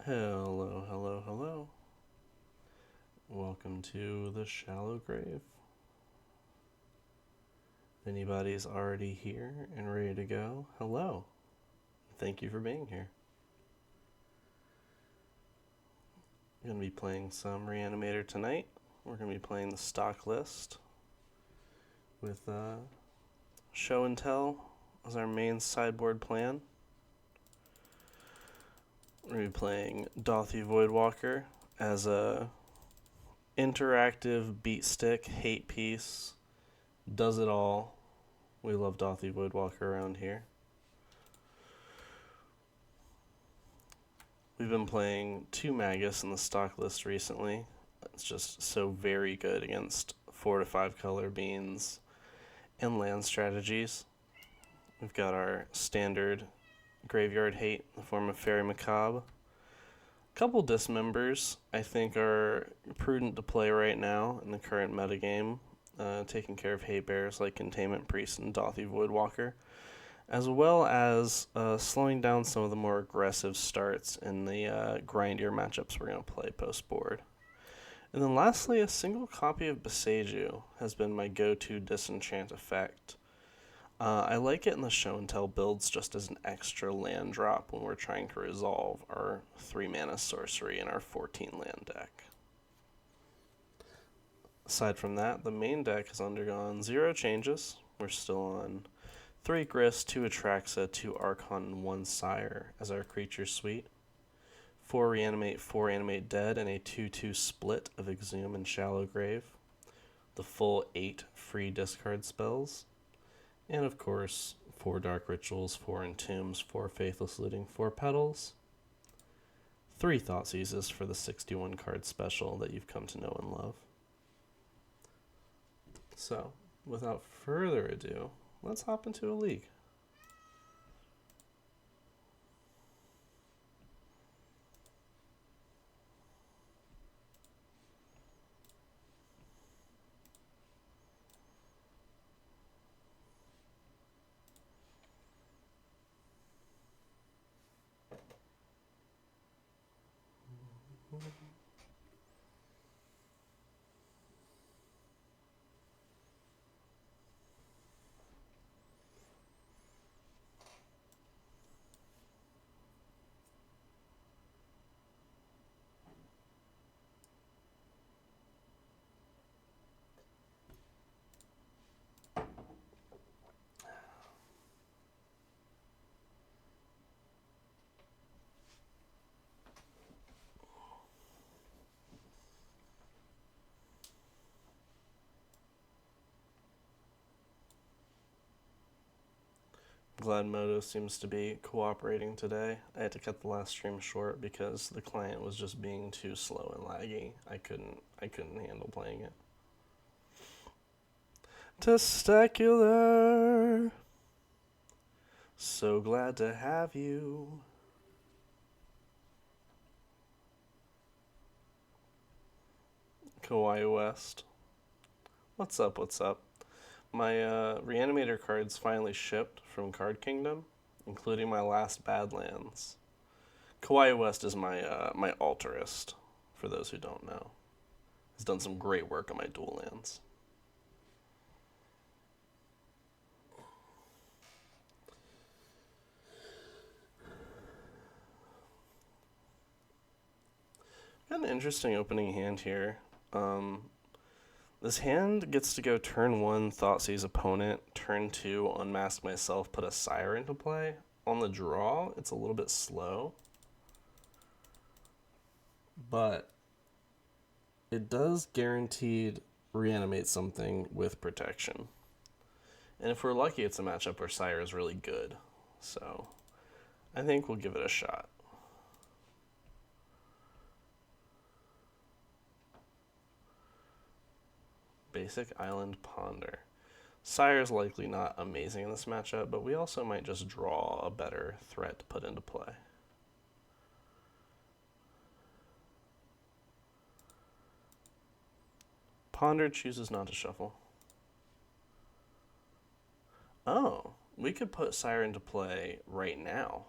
Hello, hello, hello. Welcome to the Shallow Grave. If anybody's already here and ready to go, hello. Thank you for being here. We're going to be playing some Reanimator tonight. We're going to be playing the stock list with show and tell as our main sideboard plan. We're going to be playing Dothy Voidwalker as a interactive beat stick hate piece. Does it all. We love Dothy Voidwalker around here. We've been playing 2 Magus in the stock list recently. It's just so very good against 4 to 5 color beans and land strategies. We've got our standard graveyard hate in the form of Fairy Macabre. A couple dismembers I think are prudent to play right now in the current metagame, taking care of hate bears like Containment Priest and Dothy Voidwalker, as well as slowing down some of the more aggressive starts in the grindier matchups we're going to play post-board. And then lastly, a single copy of Beseiju has been my go-to disenchant effect. I like it in the show and tell builds just as an extra land drop when we're trying to resolve our 3 mana sorcery in our 14 land deck. Aside from that, the main deck has undergone 0 changes. We're still on 3 Grist, 2 Atraxa, 2 Archon, and 1 Sire as our creature suite. 4 Reanimate, 4 Animate Dead, and a 2-2 split of Exhume and Shallow Grave. The full 8 free discard spells. And of course, 4 Dark Rituals, 4 Entombs, 4 Faithless Looting, 4 Petals. 3 Thoughtseizes for the 61 card special that you've come to know and love. So, without further ado, let's hop into a league. Glad Moto seems to be cooperating today. I had to cut the last stream short because the client was just being too slow and laggy. I couldn't handle playing it. Testacular. So glad to have you. Kawaii West. What's up, what's up? My Reanimator cards finally shipped from Card Kingdom, including my last Badlands. Kawaii West is my my altarist, for those who don't know. He's done some great work on my dual lands. Got an interesting opening hand here. This hand gets to go turn 1, Thoughtseize opponent, turn 2, unmask myself, put a Sire into play. On the draw, it's a little bit slow, but it does guaranteed reanimate something with protection. And if we're lucky, it's a matchup where Sire is really good. So I think we'll give it a shot. Basic Island Ponder. Sire's likely not amazing in this matchup, but we also might just draw a better threat to put into play. Ponder chooses not to shuffle. Oh, we could put Sire into play right now.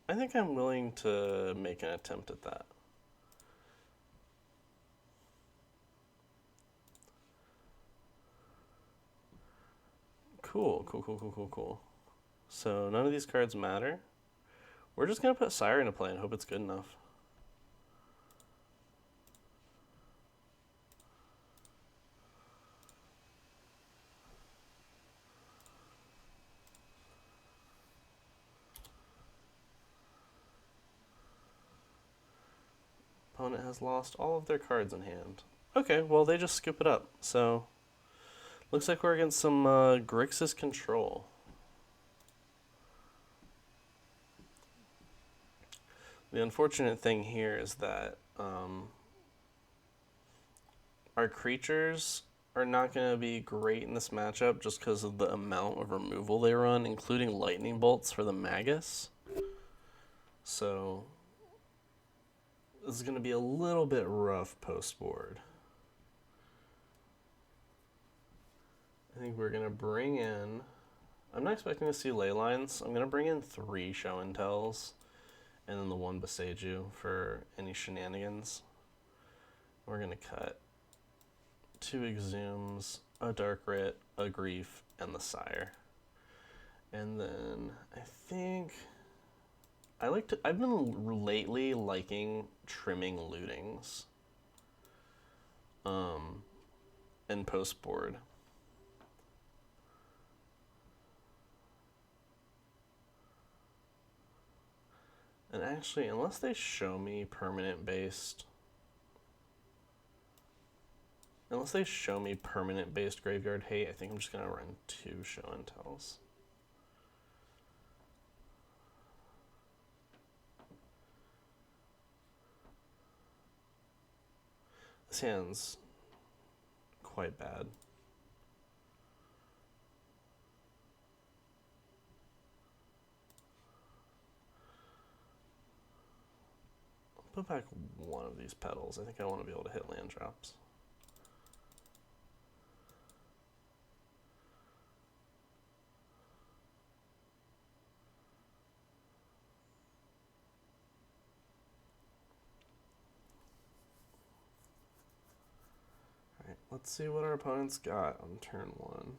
I think I'm willing to make an attempt at that. Cool, cool, cool, cool, cool, cool. So none of these cards matter. We're just going to put Sire into play and hope it's good enough. Opponent has lost all of their cards in hand. Okay, well, they just scoop it up. So, looks like we're against some Grixis control. The unfortunate thing here is that our creatures are not going to be great in this matchup just because of the amount of removal they run, including lightning bolts for the Magus. So, this is going to be a little bit rough post-board. I think we're going to bring in... I'm not expecting to see ley lines. I'm going to bring in 3 show and tells, and then the 1 Boseiju for any shenanigans. We're going to cut 2 Exhumes, a Dark Writ, a Grief, and the Sire. And then I think... I've been lately liking trimming lootings in post board. And actually, unless they show me permanent based graveyard hate, I think I'm just gonna run 2 show and tells. This hand's quite bad. I'll put back 1 of these petals. I think I want to be able to hit land drops. Let's see what our opponent's got on turn 1.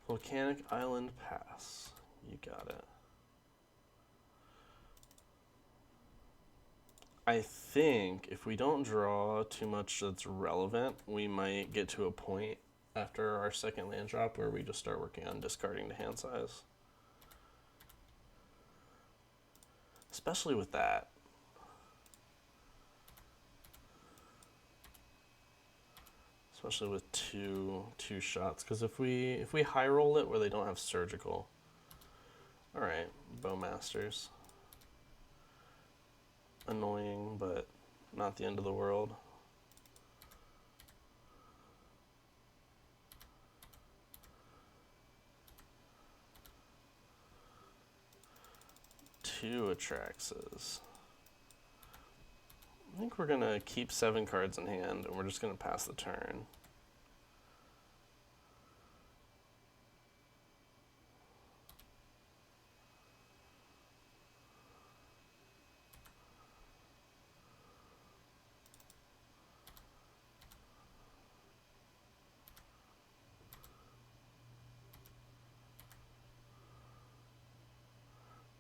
Volcanic Island Pass. You got it. I think if we don't draw too much that's relevant, we might get to a point after our second land drop where we just start working on discarding to hand size. Especially with that. Especially with two shots, because if we high roll it where they don't have surgical. All right, Bowmasters. Annoying, but not the end of the world. Two Atraxes. I think we're gonna keep 7 cards in hand, and we're just gonna pass the turn.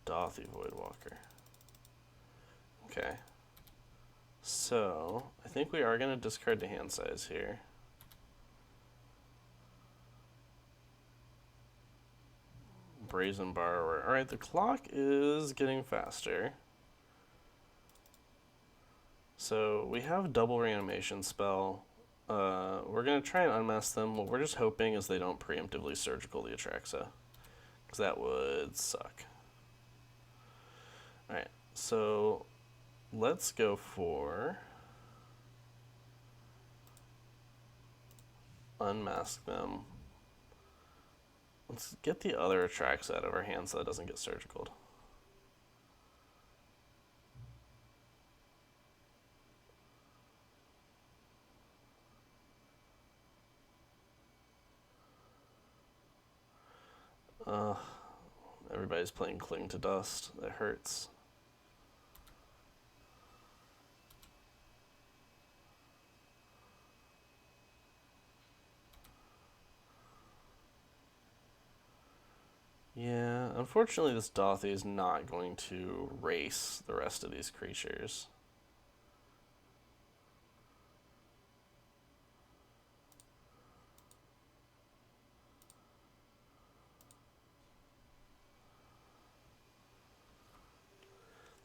Dothy Voidwalker. Okay. So, I think we are going to discard to hand size here. Brazen Borrower. Alright, the clock is getting faster. So, we have double reanimation spell. We're going to try and unmask them. What we're just hoping is they don't preemptively surgical the Atraxa, because that would suck. Alright, so let's go for unmask them. Let's get the other Atraxa out of our hands so that doesn't get surgicaled. Uh, Everybody's playing Cling to Dust. That hurts. Yeah, unfortunately this Dothy is not going to race the rest of these creatures.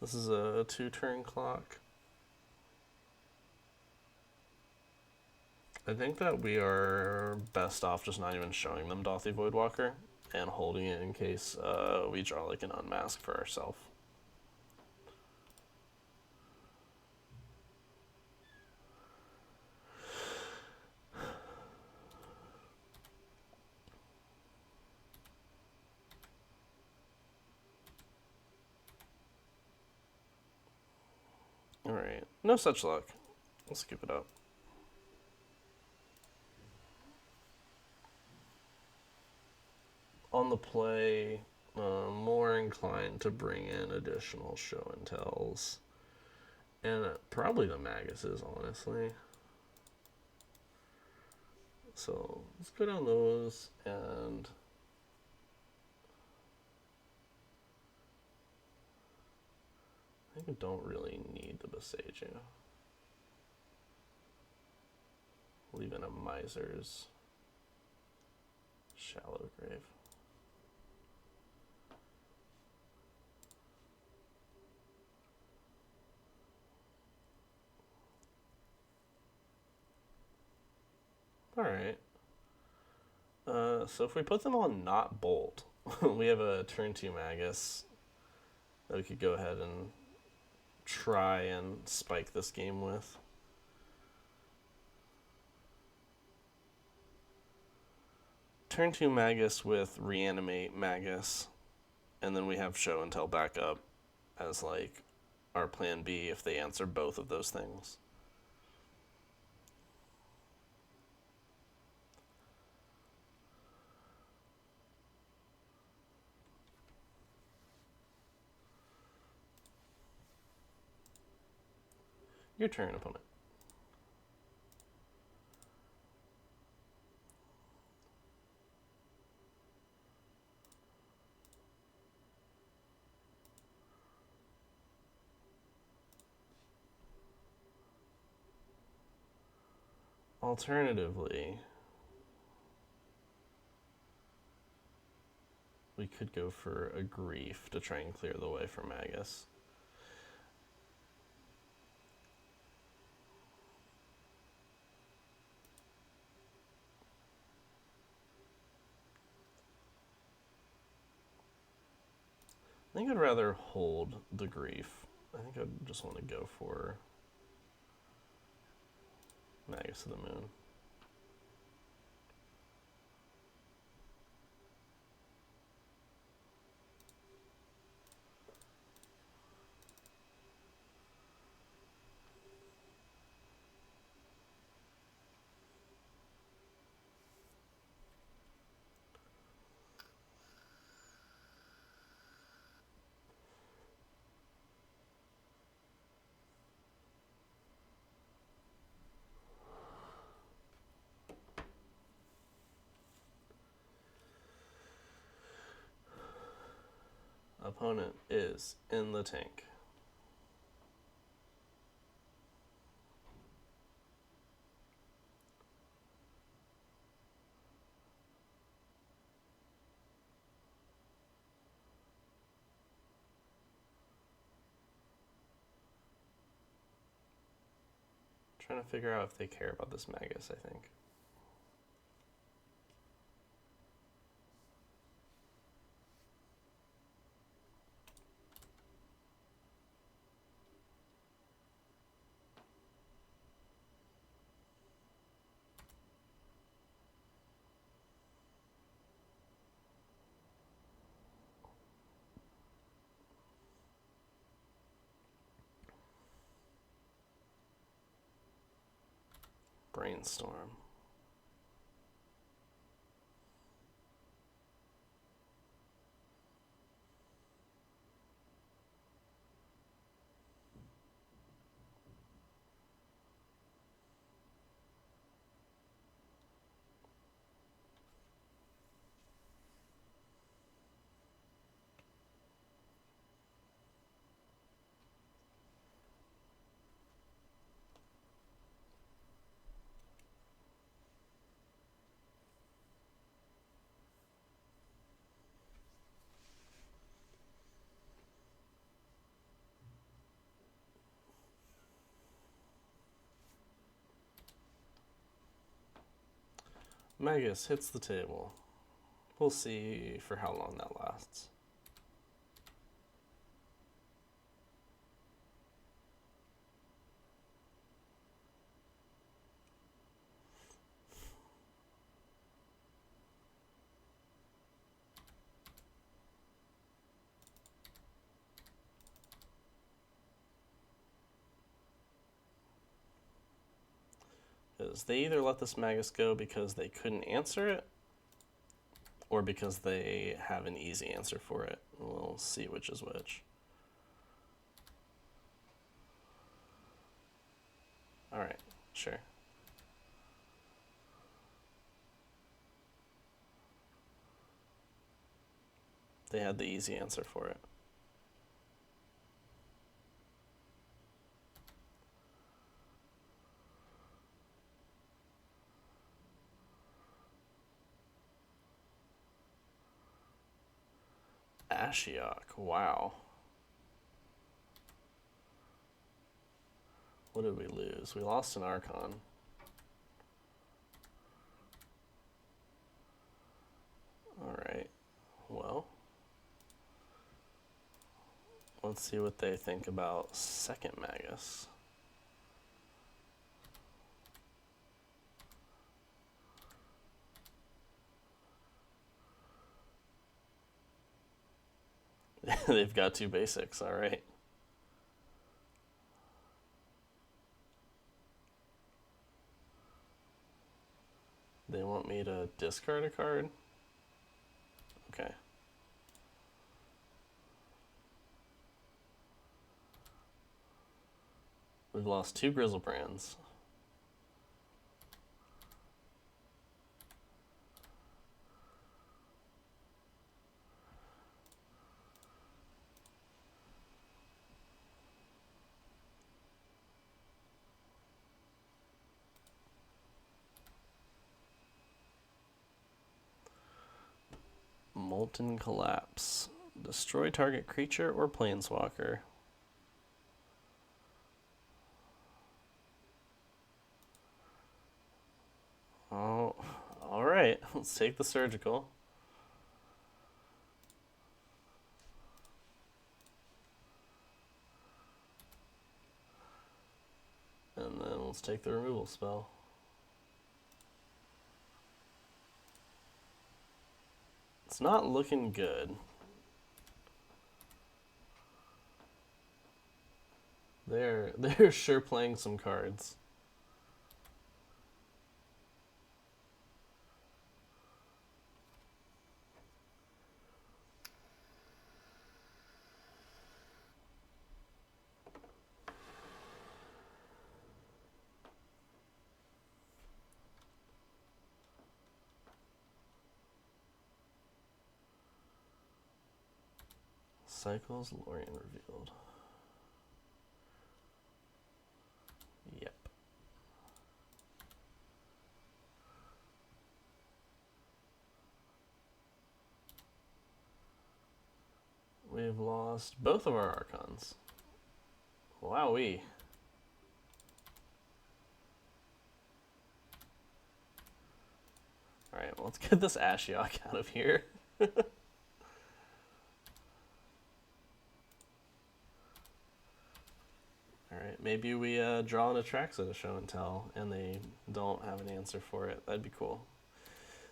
This is a 2-turn clock. I think that we are best off just not even showing them Dothy Voidwalker and holding it in case we draw like an unmask for ourselves. Alright, no such luck. Let's keep it up. On the play, more inclined to bring in additional show and tells. And probably the Maguses, honestly. So let's go down those, and I think we don't really need the Boseiju. Leave in a Miser's Shallow Grave. Alright. So if we put them on not Bolt, we have a turn 2 Magus that we could go ahead and try and spike this game with. Turn 2 Magus with Reanimate Magus, and then we have Show and Tell backup as like our plan B if they answer both of those things. Your turn, opponent. Alternatively, we could go for a Grief to try and clear the way for Magus. I think I'd rather hold the Grief. I think I'd just want to go for Magus of the Moon. Opponent is in the tank. Trying to figure out if they care about this Magus, I think. Brainstorm. Magus hits the table. We'll see for how long that lasts. Because they either let this Magus go because they couldn't answer it, or because they have an easy answer for it. We'll see which is which. Alright, sure. They had the easy answer for it. Ashiok, wow. What did we lose? We lost an Archon. Alright, well. Let's see what they think about second Magus. They've got 2 basics, alright. They want me to discard a card? Okay. We've lost 2 Grizzlebrands. Molten Collapse. Destroy target creature or planeswalker. Oh, alright. Let's take the surgical. And then let's take the removal spell. It's not looking good. They're sure playing some cards. Cycles Lorien revealed. Yep. We've lost both of our Archons. Wowee. Alright, well, let's get this Ashiok out of here. Alright, maybe we draw an Atraxa to show and tell, and they don't have an answer for it. That'd be cool.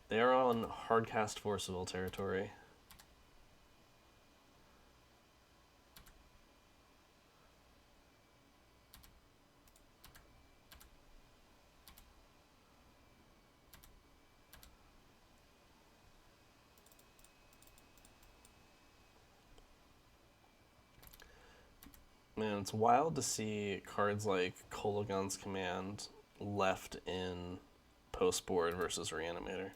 They are on hardcast forcible territory. Man, it's wild to see cards like Kolaghan's Command left in post-board versus Reanimator.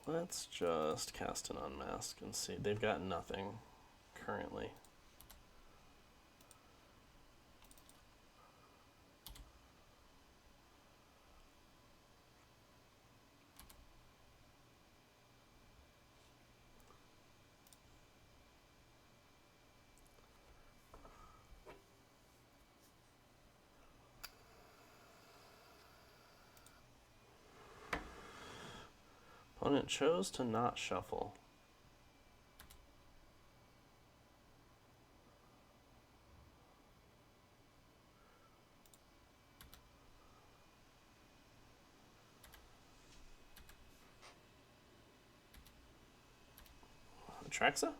Let's just cast an unmask and see. They've got nothing currently. Opponent chose to not shuffle. Atraxa?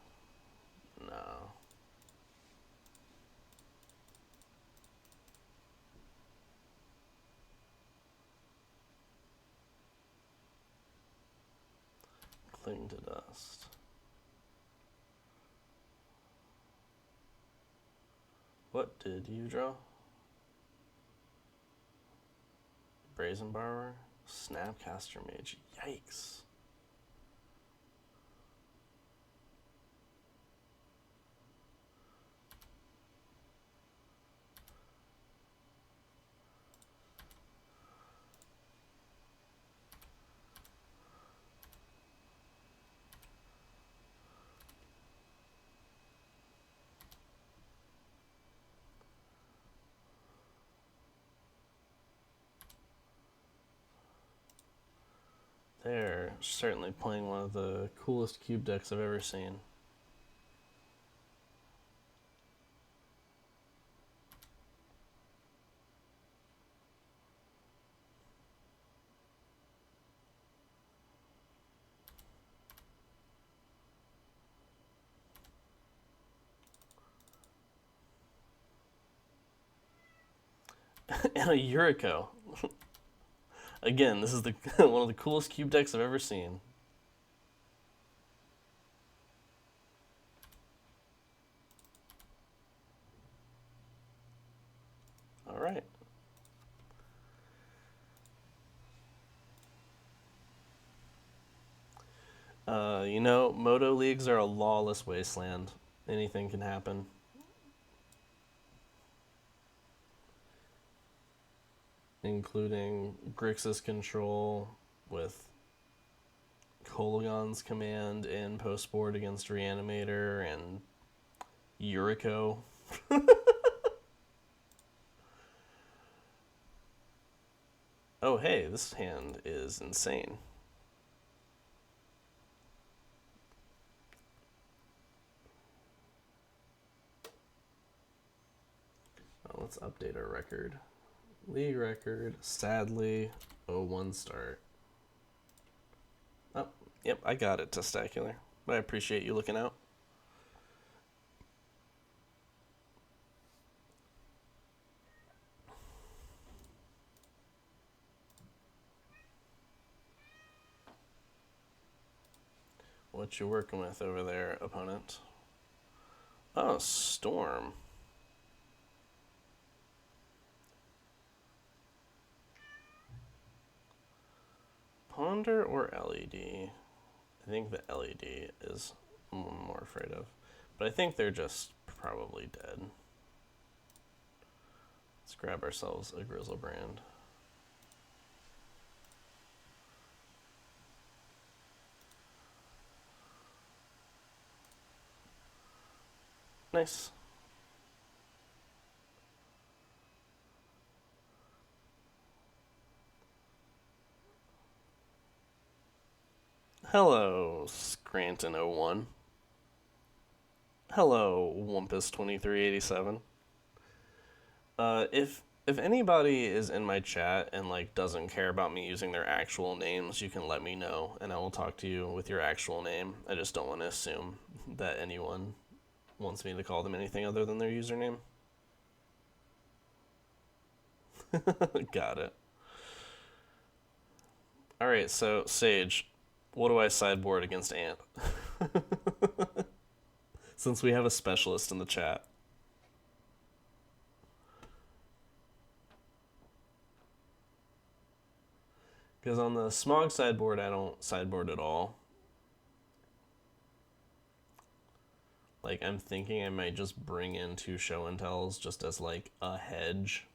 No. Cling to dust. What did you draw? Brazen Borrower? Snapcaster Mage. Yikes. They're certainly playing one of the coolest cube decks I've ever seen. And a Yuriko. Again, this is the one of the coolest cube decks I've ever seen. All right. You know, Moto leagues are a lawless wasteland. Anything can happen. Including Grixis control with Kolaghan's command in post-board against Reanimator and Yuriko. Oh, hey, this hand is insane. Oh, let's update our record. League record, sadly, 0-1 start. Oh, yep, I got it, Testacular. But I appreciate you looking out. What you working with over there, opponent? Oh, Storm. Ponder or LED? I think the LED is I'm more afraid of. But I think they're just probably dead. Let's grab ourselves a Grizzlebrand. Nice. Hello, Scranton01. Hello, Wumpus2387. If anybody is in my chat and like doesn't care about me using their actual names, you can let me know and I will talk to you with your actual name. I just don't want to assume that anyone wants me to call them anything other than their username. Got it. Alright, so Sage, what do I sideboard against Ant? Since we have a specialist in the chat. Because on the Smog sideboard, I don't sideboard at all. Like, I'm thinking I might just bring in 2 show and tells just as, like, a hedge.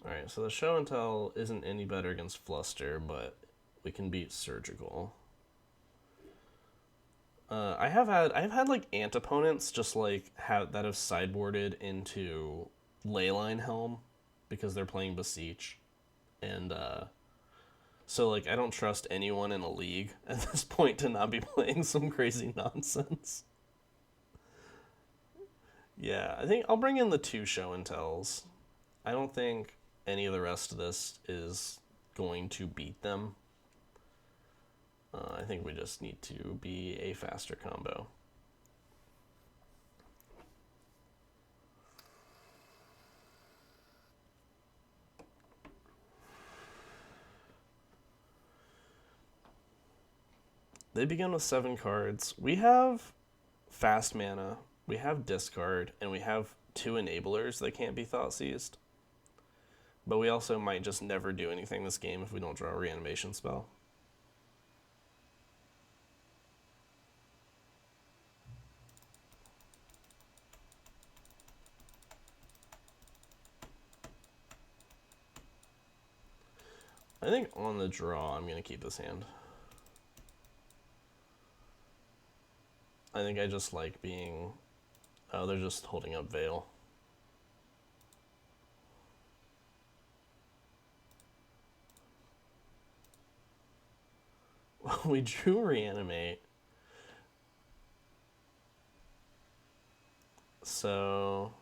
Alright, so the show and tell isn't any better against Fluster, but we can beat Surgical. I've had like ant opponents just like that have sideboarded into Leyline Helm because they're playing Beseech, and so like I don't trust anyone in a league at this point to not be playing some crazy nonsense. Yeah, I think I'll bring in the 2 show and tells. I don't think any of the rest of this is going to beat them. I think we just need to be a faster combo. They begin with 7 cards. We have fast mana, we have discard, and we have 2 enablers that can't be thought seized. But we also might just never do anything this game if we don't draw a reanimation spell. I think on the draw, I'm going to keep this hand. I think I just like being... Oh, they're just holding up Veil. We drew Reanimate. So...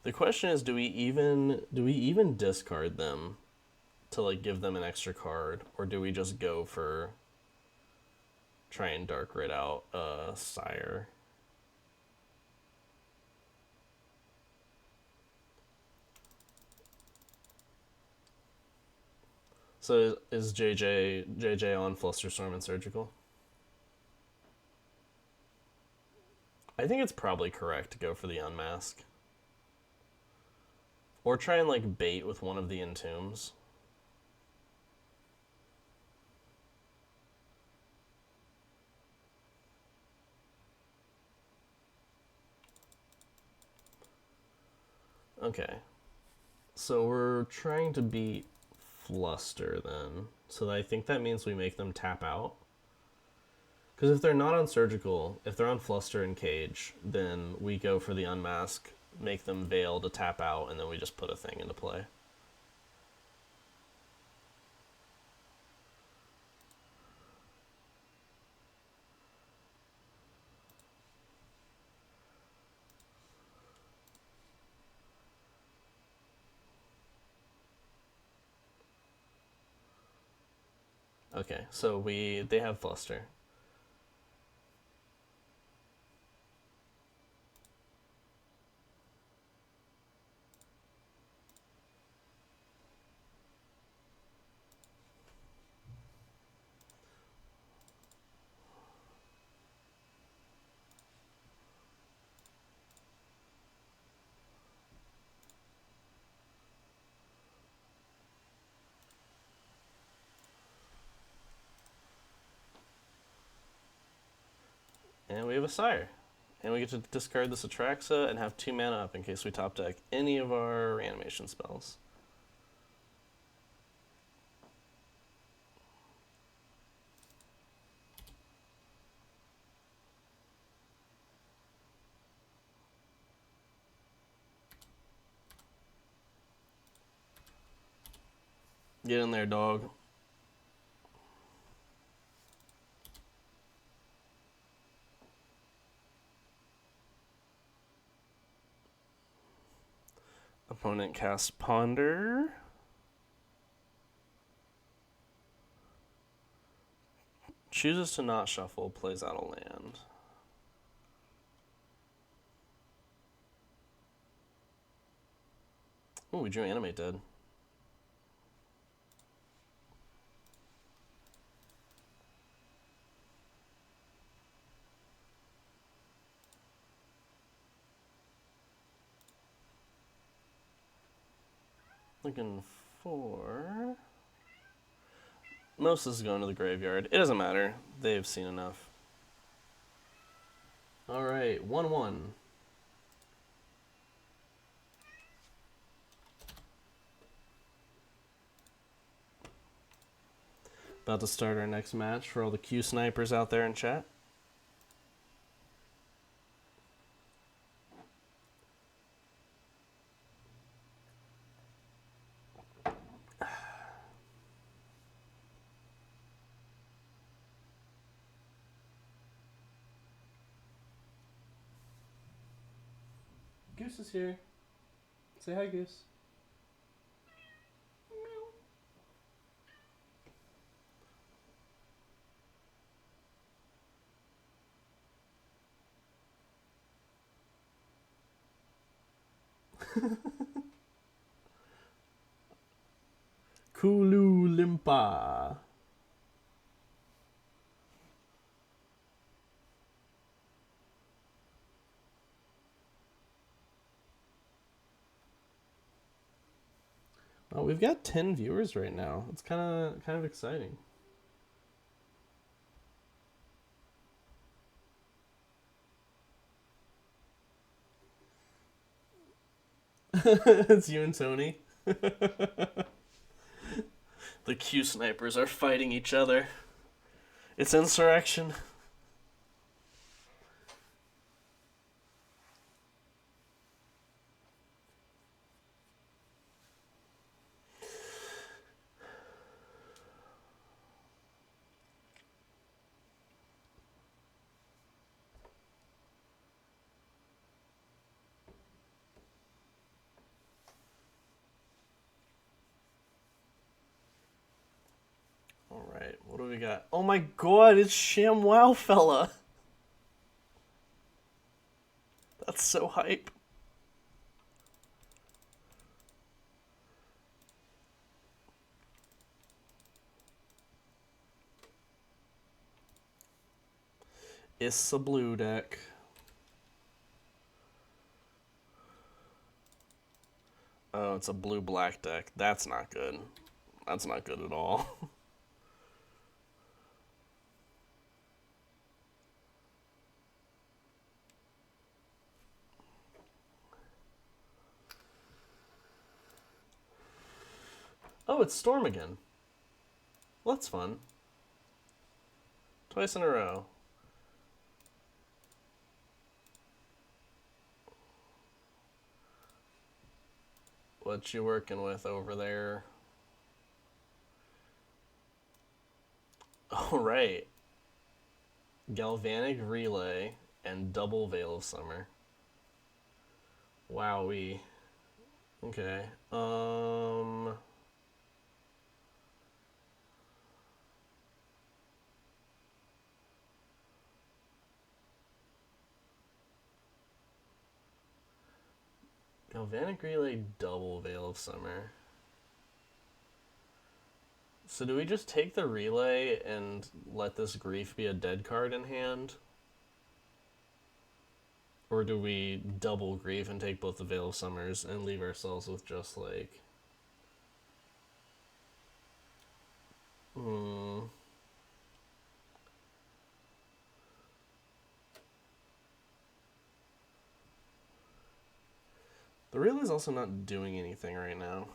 The question is, do we even discard them to like give them an extra card, or do we just go for try and dark red out Sire? So is JJ on Flusterstorm and Surgical? I think it's probably correct to go for the Unmask. Or try and like bait with one of the Entombs. Okay. So we're trying to beat Fluster then. So I think that means we make them tap out. Because if they're not on Surgical, if they're on Fluster and Cage, then we go for the Unmask, make them Veil to tap out, and then we just put a thing into play. Okay, so they have Fluster. And we have a Sire. And we get to discard this Atraxa and have 2 mana up in case we top deck any of our reanimation spells. Get in there, dog. Opponent casts Ponder. Chooses to not shuffle, plays out a land. Oh, we drew Animate Dead. Looking for... Most is going to the graveyard. It doesn't matter. They've seen enough. Alright, 1-1. About to start our next match for all the Q snipers out there in chat. Goose is here. Say hi, Goose. Kulu Limpa. Oh, we've got 10 viewers right now. It's kind of exciting. It's you and Tony. The Q snipers are fighting each other. It's insurrection. Alright, what do we got? Oh my god, it's ShamWow fella! That's so hype. It's a blue deck. Oh, it's a blue-black deck. That's not good. That's not good at all. Oh, it's Storm again. Well, that's fun. Twice in a row. What you working with over there? All right. Galvanic Relay and double Veil of Summer. Wowee. Okay. Galvanic Relay, double Veil of Summer. So do we just take the Relay and let this Grief be a dead card in hand? Or do we double Grief and take both the Veil of Summers and leave ourselves with just like... The Relay's also not doing anything right now.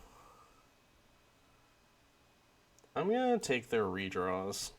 I'm gonna take their redraws.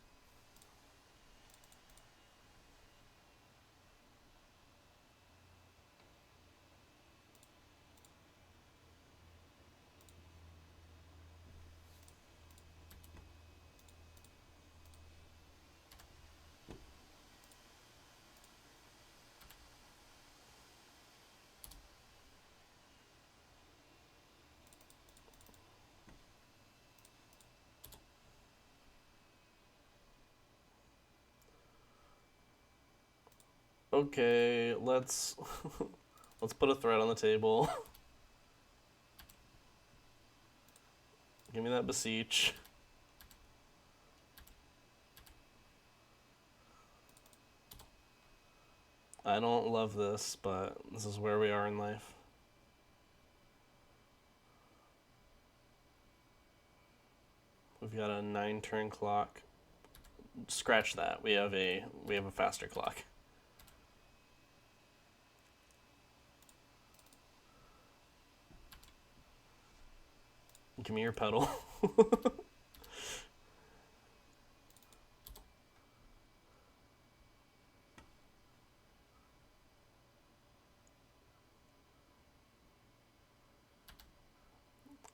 Okay, let's let's put a threat on the table. Give me that beseech. I don't love this, but this is where we are in life. We've got a 9-turn clock. Scratch that. We have a faster clock. Give me your pedal.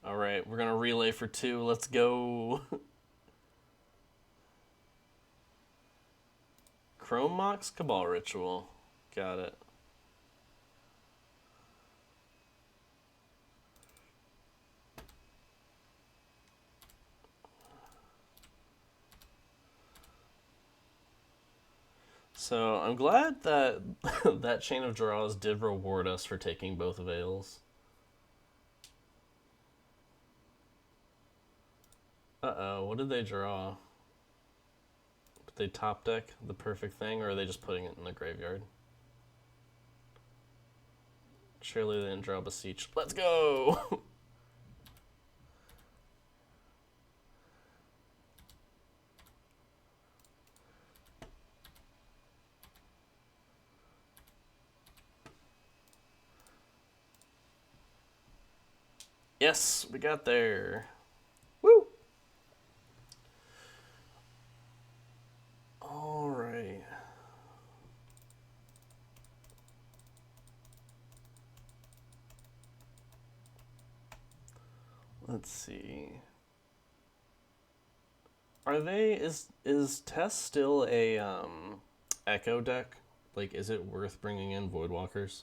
All right, we're gonna relay for 2. Let's go. Chrome Mox Cabal Ritual. Got it. So I'm glad that that chain of draws did reward us for taking both veils. Uh-oh, what did they draw? Did they top deck the perfect thing, or are they just putting it in the graveyard? Surely they didn't draw Beseech. Let's go! Yes, we got there. Woo! All right. Let's see. Are they is Tess still a echo deck? Like, is it worth bringing in Voidwalkers?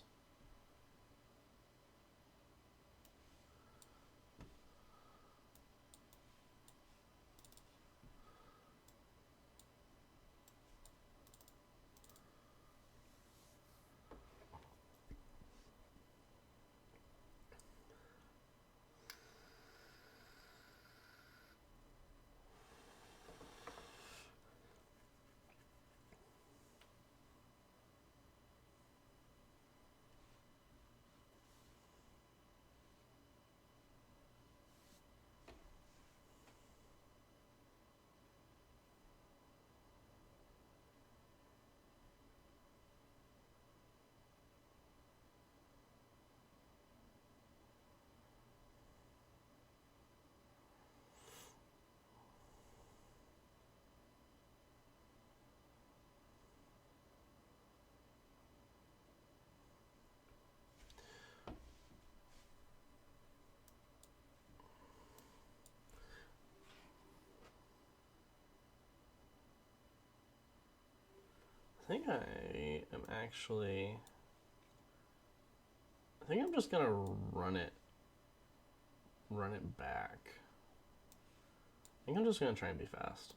I think I am actually... I think I'm just gonna run it back. I think I'm just gonna try and be fast.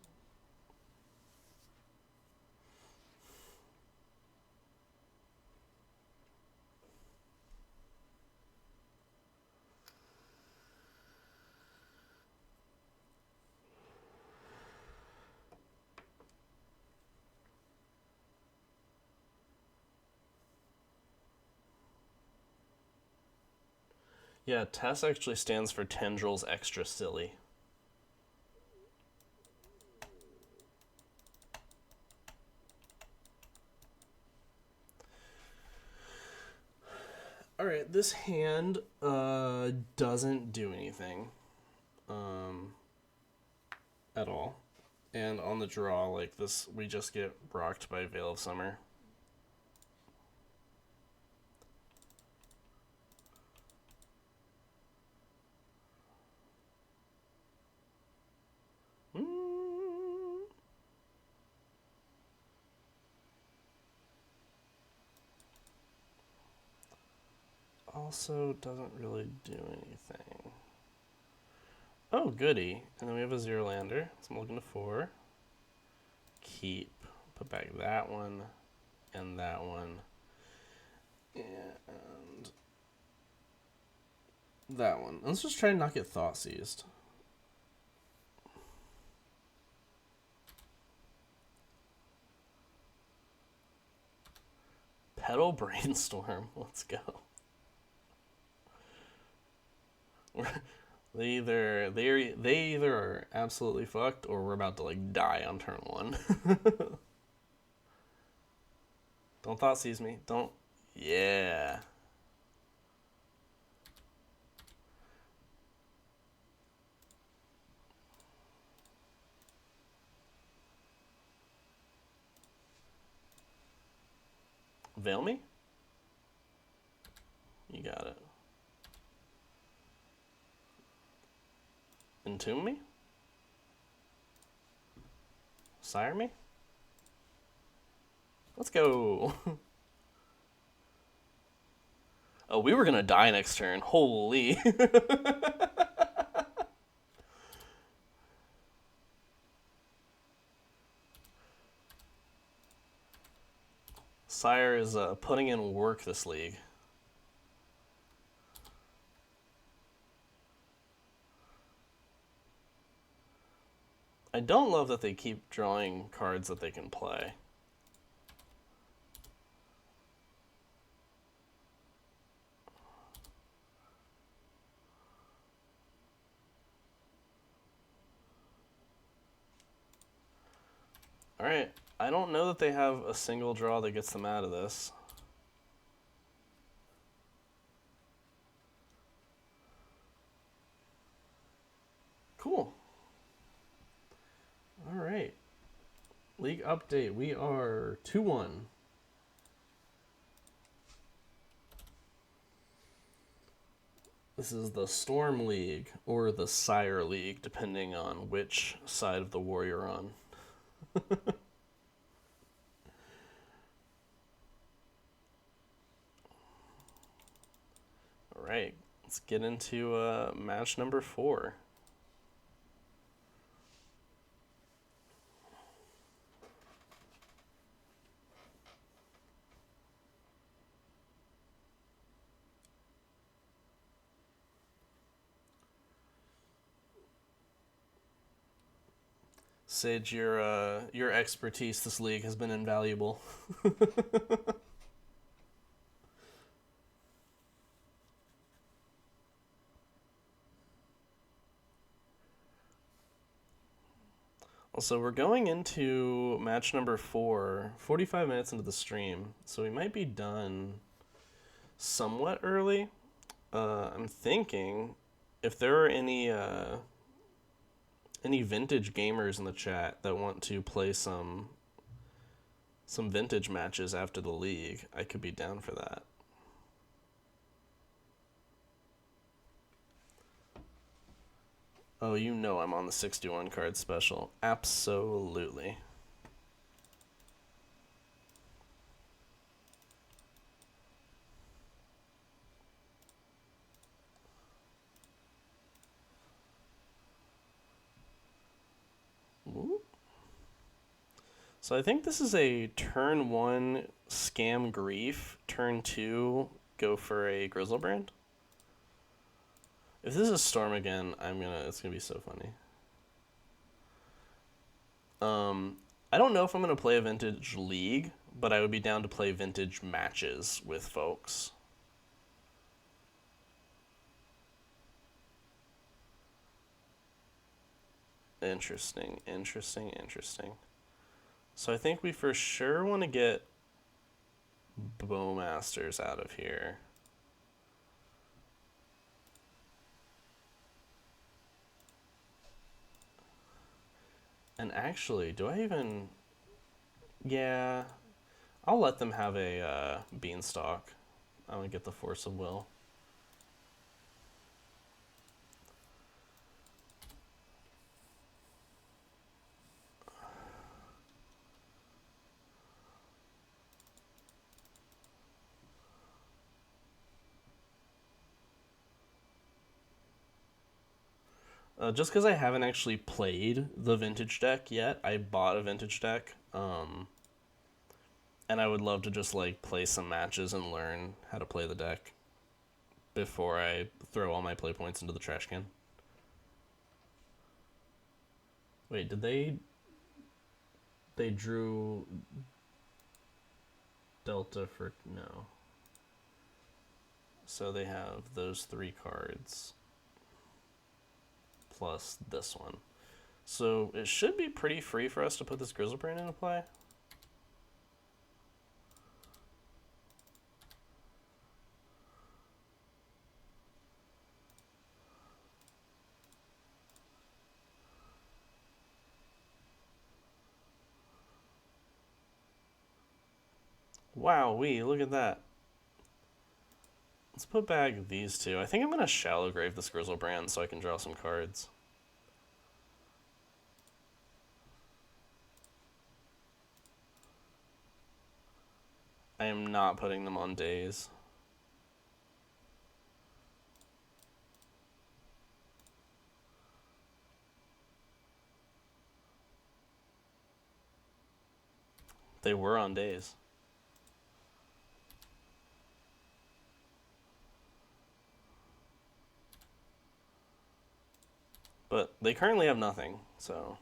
Yeah, Tess actually stands for Tendrils Extra Silly. Alright, this hand doesn't do anything at all. And on the draw, like this, we just get rocked by Veil of Summer. Also doesn't really do anything. Oh, goody. And then we have a 0-lander. So I'm looking to 4. Keep. Put back that one. and that one. And that one. Let's just try and not get thought seized. Pedal Brainstorm. Let's go. They either are absolutely fucked or we're about to like die on turn 1. Don't thought seize me. Don't. Yeah. Veil me? You got it. Entomb me? Sire me? Let's go. Oh, we were gonna die next turn. Holy. Sire is putting in work this league. I don't love that they keep drawing cards that they can play. Alright, I don't know that they have a single draw that gets them out of this. Cool. Alright. League update. We are 2-1. This is the Storm League, or the Sire League, depending on which side of the war you're on. Alright, let's get into match number 4. Sage, your expertise this league has been invaluable. Also, we're going into match number 4, 45 minutes into the stream, so we might be done somewhat early. I'm thinking if there are any vintage gamers in the chat that want to play some vintage matches after the league, I could be down for that. Oh, you know I'm on the 61 card special. Absolutely. Ooh. So I think this is a turn 1 scam grief, turn 2 go for a Grizzlebrand. If this is Storm again, it's gonna be so funny. I don't know if I'm gonna play a vintage league, but I would be down to play vintage matches with folks. Interesting. So I think we for sure want to get Bowmasters out of here. And actually, do I even... Yeah, I'll let them have a Beanstalk. I'm going to get the Force of Will. Just because I haven't actually played the vintage deck yet, I bought a vintage deck, and And I would love to just like play some matches and learn how to play the deck before I throw all my play points into the trash can. Wait, did they drew Delta for no. So they have those 3 cards plus this one. So it should be pretty free for us to put this Grizzlebrand into play. Wow-wee, look at that. Let's put back these 2. I think I'm going to shallow grave this Grizzlebrand so I can draw some cards. I am not putting them on days. They were on days. But they currently have nothing, so...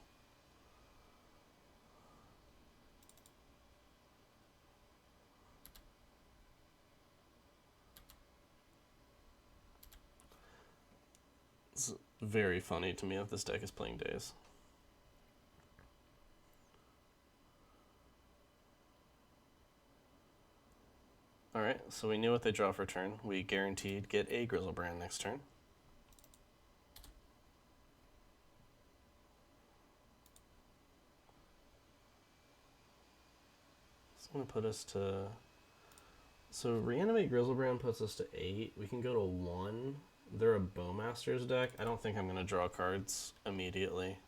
It's very funny to me if this deck is playing days. Alright, so we knew what they draw for turn. We guaranteed get a Grizzlebrand next turn. It's going to put us to... So Reanimate Grizzlebrand puts us to 8. We can go to 1. They're a Bowmaster's deck. I don't think I'm going to draw cards immediately.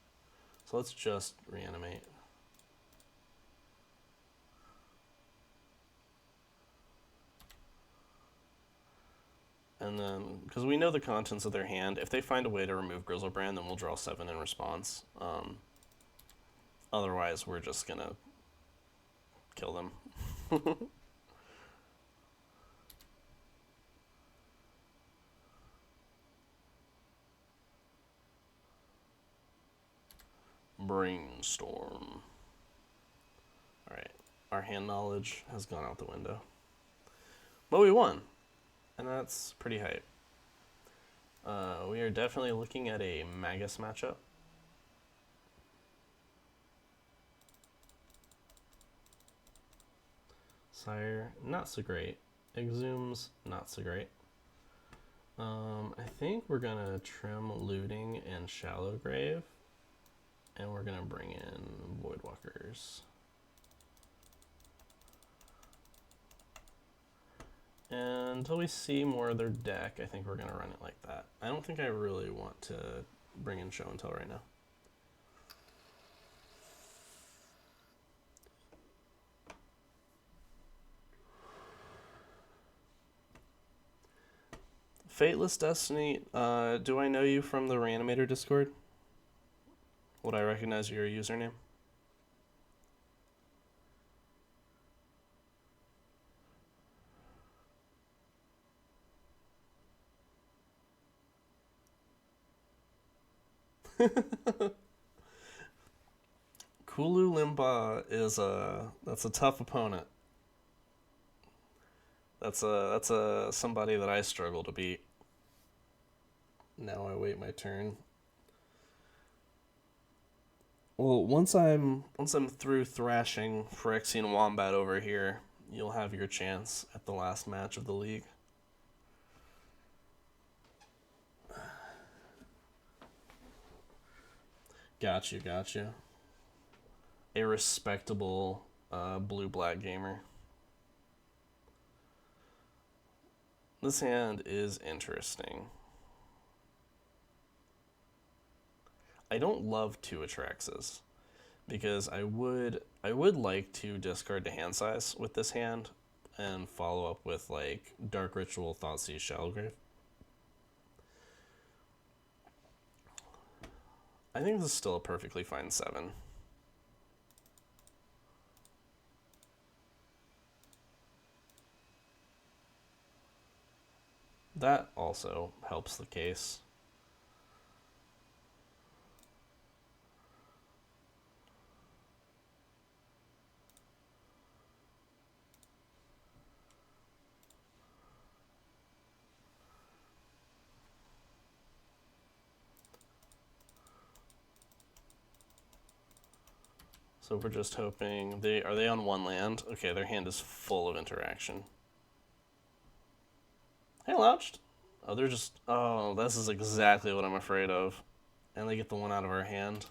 So let's just Reanimate. And then, because we know the contents of their hand, if they find a way to remove Grizzlebrand, then we'll draw 7 in response. Otherwise, we're just going to kill them. Brainstorm. Alright, our hand knowledge has gone out the window. But we won, and that's pretty hype. We are definitely looking at a Magus matchup. Sire, not so great. Exhumes, not so great. I think we're gonna trim Looting and Shallow Grave. And we're going to bring in Voidwalkers. And until we see more of their deck, I think we're going to run it like that. I don't think I really want to bring in Show and Tell right now. Fateless Destiny, do I know you from the Reanimator Discord? Would I recognize your username? Kulu Limba is that's a tough opponent. That's somebody that I struggle to beat. Now I wait my turn. Well, once I'm through thrashing Phyrexian Wombat over here, you'll have your chance at the last match of the league. Got you. A respectable blue-black gamer. This hand is interesting. I don't love 2 Atraxas because I would like to discard the hand size with this hand and follow up with like Dark Ritual, Thoughtseize, Shallowgrave. I think this is still a perfectly fine 7. that also helps the case. So we're just hoping are they on one land? Okay, their hand is full of interaction. Hey, Louched. Oh, they're just... Oh, this is exactly what I'm afraid of. And they get the one out of our hand.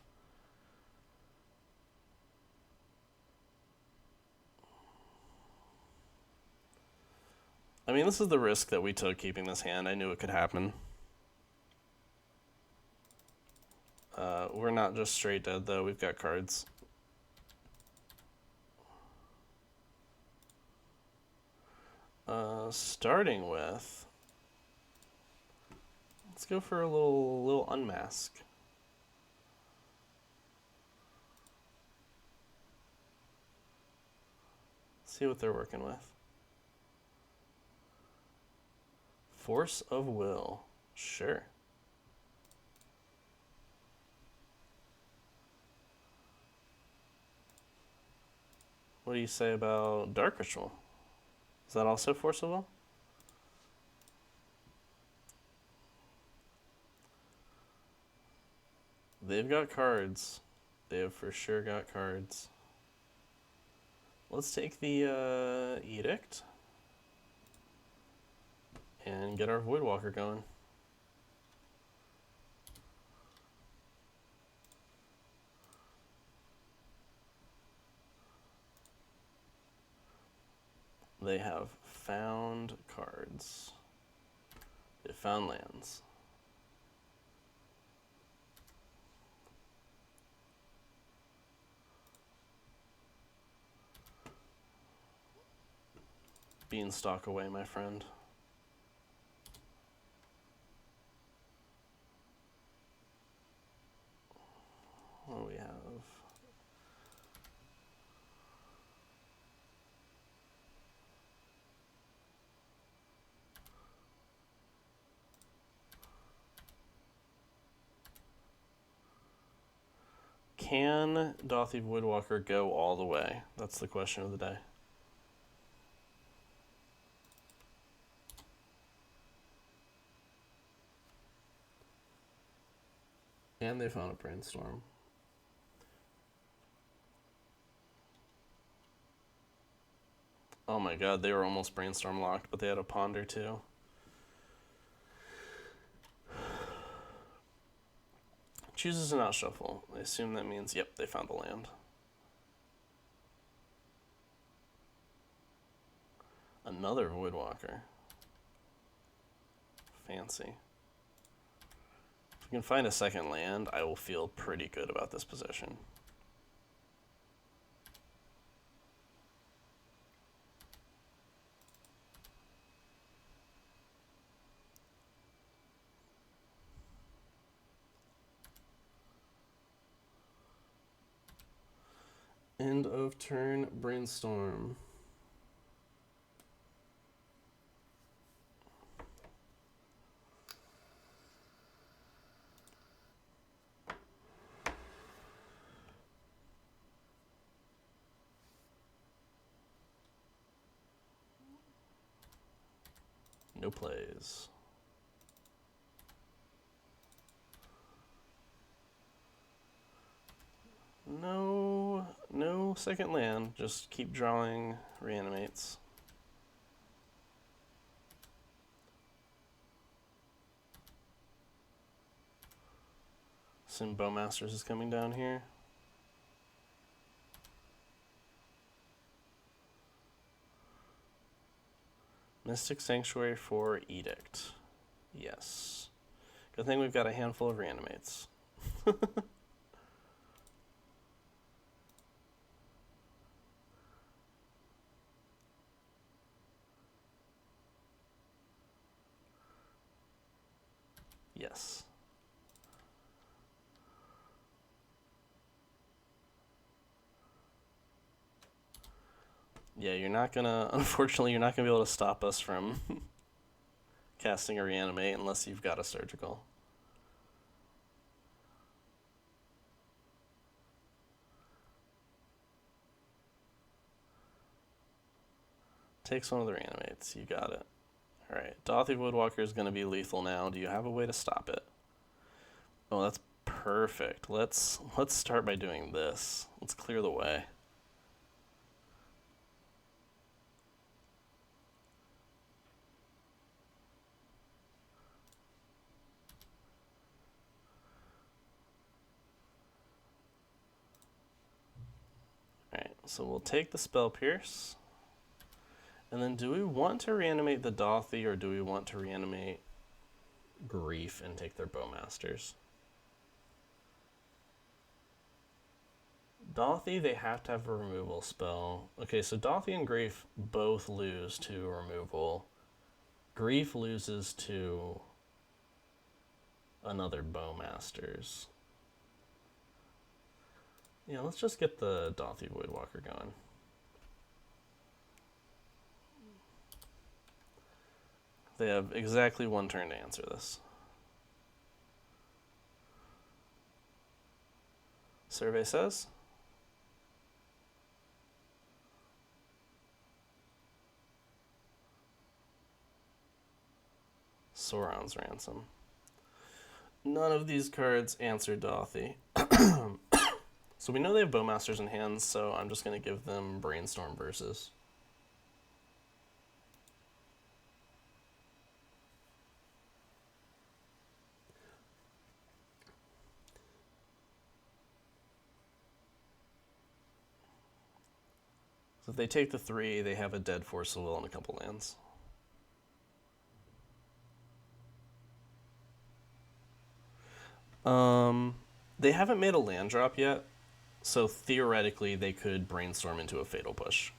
I mean, this is the risk that we took keeping this hand. I knew it could happen. We're not just straight dead, though. We've got cards. Starting with... Let's go for a little unmask. See what they're working with. Force of Will. Sure. What do you say about Dark Ritual? Is that also Force of Will? They've got cards. They have for sure got cards. Let's take the Edict and get our Voidwalker going. They have found cards. They found lands. Beanstalk away, my friend. What do we have? Can Dothy Voidwalker go all the way? That's the question of the day. And they found a Brainstorm. Oh my god, they were almost Brainstorm locked, but they had a Ponder too. Chooses to not shuffle. I assume that means, yep, they found the land. Another Voidwalker. Fancy. If we can find a second land, I will feel pretty good about this position. End of turn, Brainstorm. No plays. No second land. Just keep drawing reanimates. Some Bowmasters is coming down here. Mystic Sanctuary for Edict. Yes. Good thing we've got a handful of reanimates. Yes. Yeah, you're not gonna, unfortunately, you're not gonna be able to stop us from casting a Reanimate unless you've got a Surgical. Takes one of the Reanimates. You got it. Alright, Dothy Woodwalker is going to be lethal now. Do you have a way to stop it? Oh, that's perfect. Let's start by doing this. Let's clear the way. Alright, so we'll take the Spell Pierce. And then do we want to reanimate the Dothy, or do we want to reanimate Grief and take their Bowmasters? Dothy, they have to have a removal spell. Okay, so Dothy and Grief both lose to removal. Grief loses to another Bowmasters. Yeah, let's just get the Dothy Voidwalker going. They have exactly one turn to answer this. Survey says? Sauron's Ransom. None of these cards answer Dothy. So we know they have Bowmasters in hand, so I'm just going to give them Brainstorm Versus. So if they take the 3, they have a Dead Force of Will and a couple lands. They haven't made a land drop yet, so theoretically they could Brainstorm into a Fatal Push.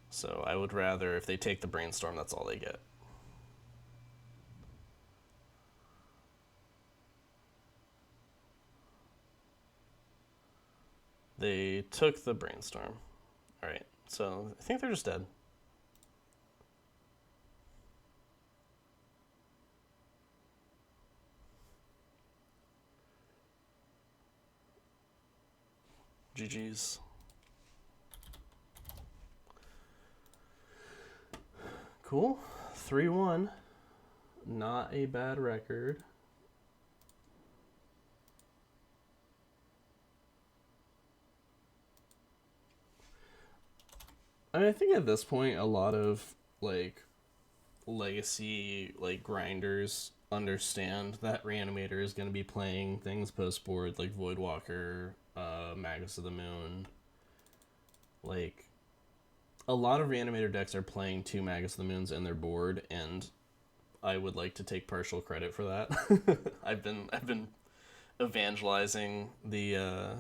So I would rather, if they take the Brainstorm, that's all they get. They took the Brainstorm. Alright, so I think they're just dead. GG's. Cool. 3-1. Not a bad record. I mean, I think at this point, a lot of, like, legacy, like, grinders understand that Reanimator is going to be playing things post-board, like Voidwalker, Magus of the Moon. Like, a lot of Reanimator decks are playing 2 Magus of the Moons in their board, and I would like to take partial credit for that. I've been evangelizing the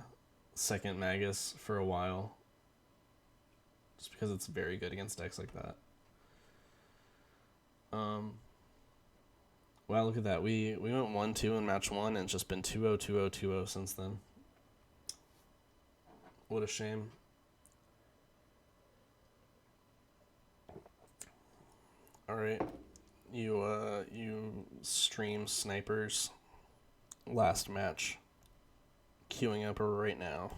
second Magus for a while, just because it's very good against decks like that. Wow, look at that. We went 1-2 in match 1, and it's just been 2-0, 2-0, 2-0 since then. What a shame. Alright. You stream snipers. Last match. Queuing up right now.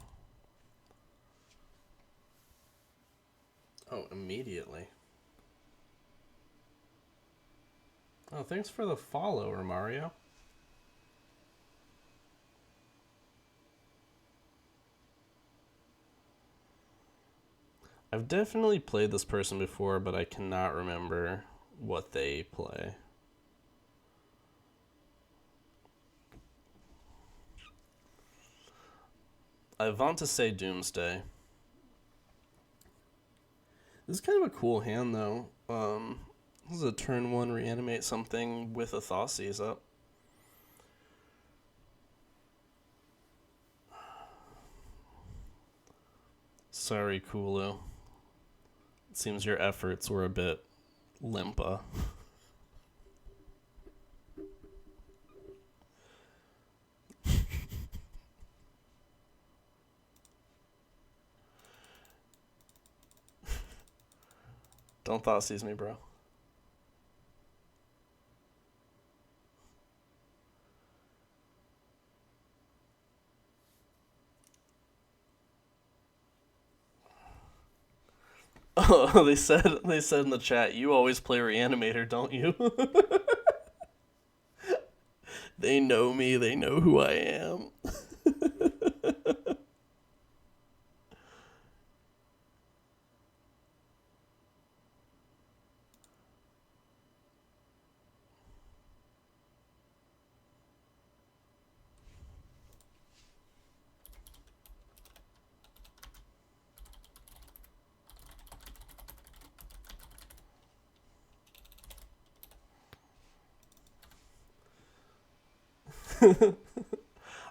Oh, immediately. Oh, thanks for the follow, Mario. I've definitely played this person before, but I cannot remember what they play. I want to say Doomsday. This is kind of a cool hand, though. This is a turn 1 reanimate something with a Thoughtseize up. Sorry, Kulu. It seems your efforts were a bit limpa. Don't thought seize me, bro. Oh, they said in the chat, you always play Reanimator, don't you? They know me, they know who I am.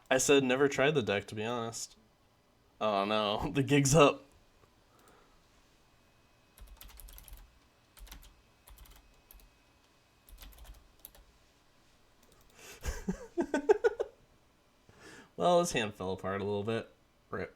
I said never tried the deck, to be honest. Oh no, the gig's up. Well, his hand fell apart a little bit. Rip.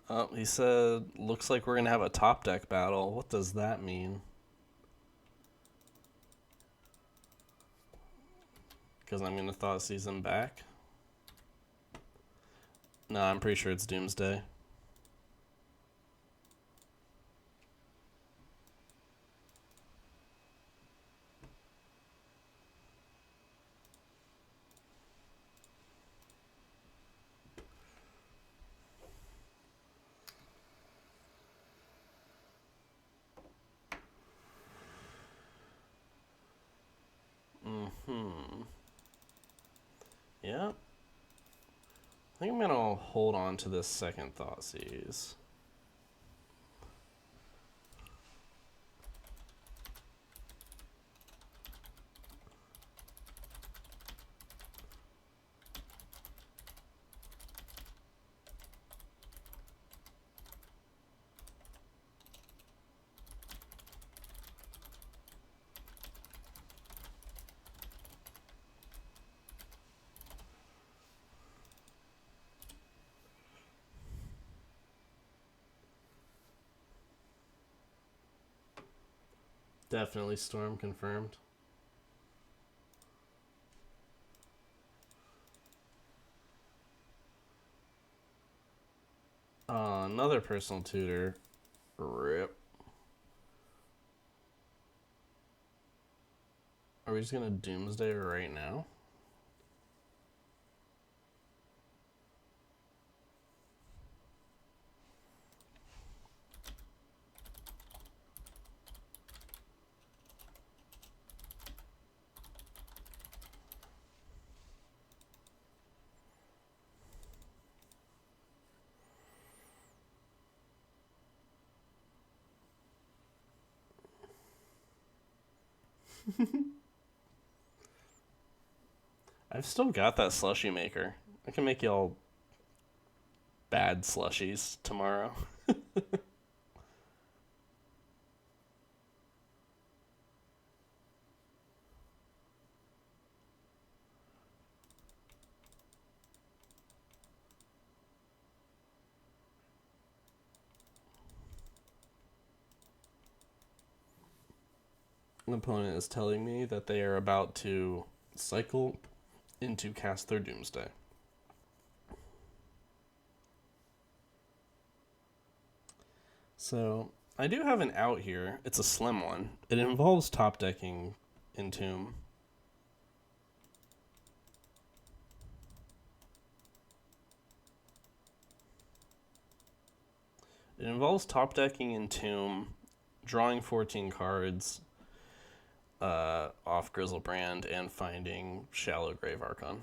Oh, he said, looks like we're going to have a top deck battle. What does that mean? Because I'm going to thought seize him back? No, I'm pretty sure it's Doomsday. Yeah. I think I'm going to hold on to this second thought seize. Definitely Storm confirmed. Another personal tutor. Rip. Are we just going to Doomsday right now? I've still got that slushie maker. I can make y'all bad slushies tomorrow. An opponent is telling me that they are about to cycle into cast their Doomsday. So, I do have an out here. It's a slim one. It involves top decking Entomb. It involves top decking Entomb, drawing 14 cards off Grizzlebrand, and finding Shallow Grave Archon.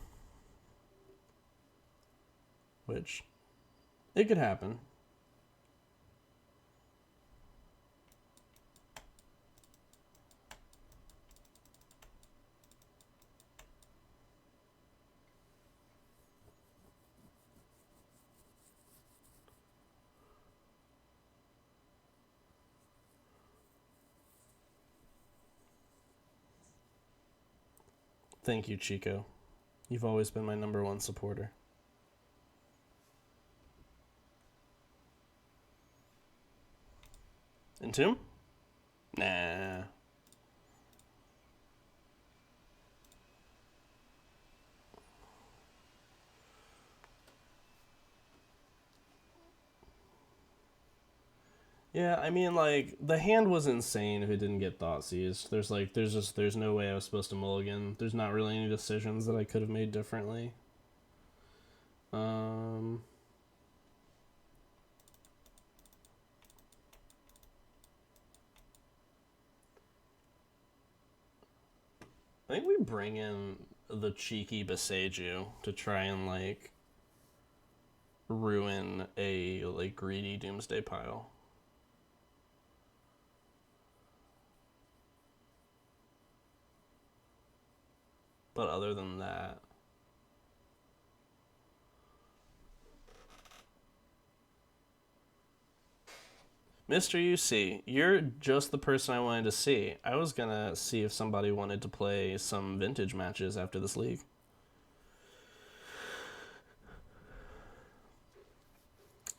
Which, it could happen. Thank you, Chico. You've always been my #1 supporter. Entomb? Nah. Yeah, I mean, like, the hand was insane if it didn't get Thoughtseize. There's no way I was supposed to mulligan. There's not really any decisions that I could have made differently. I think we bring in the cheeky Beseju to try and, like, ruin a, like, greedy Doomsday pile. But other than that... Mr. UC, you're just the person I wanted to see. I was gonna see if somebody wanted to play some vintage matches after this league.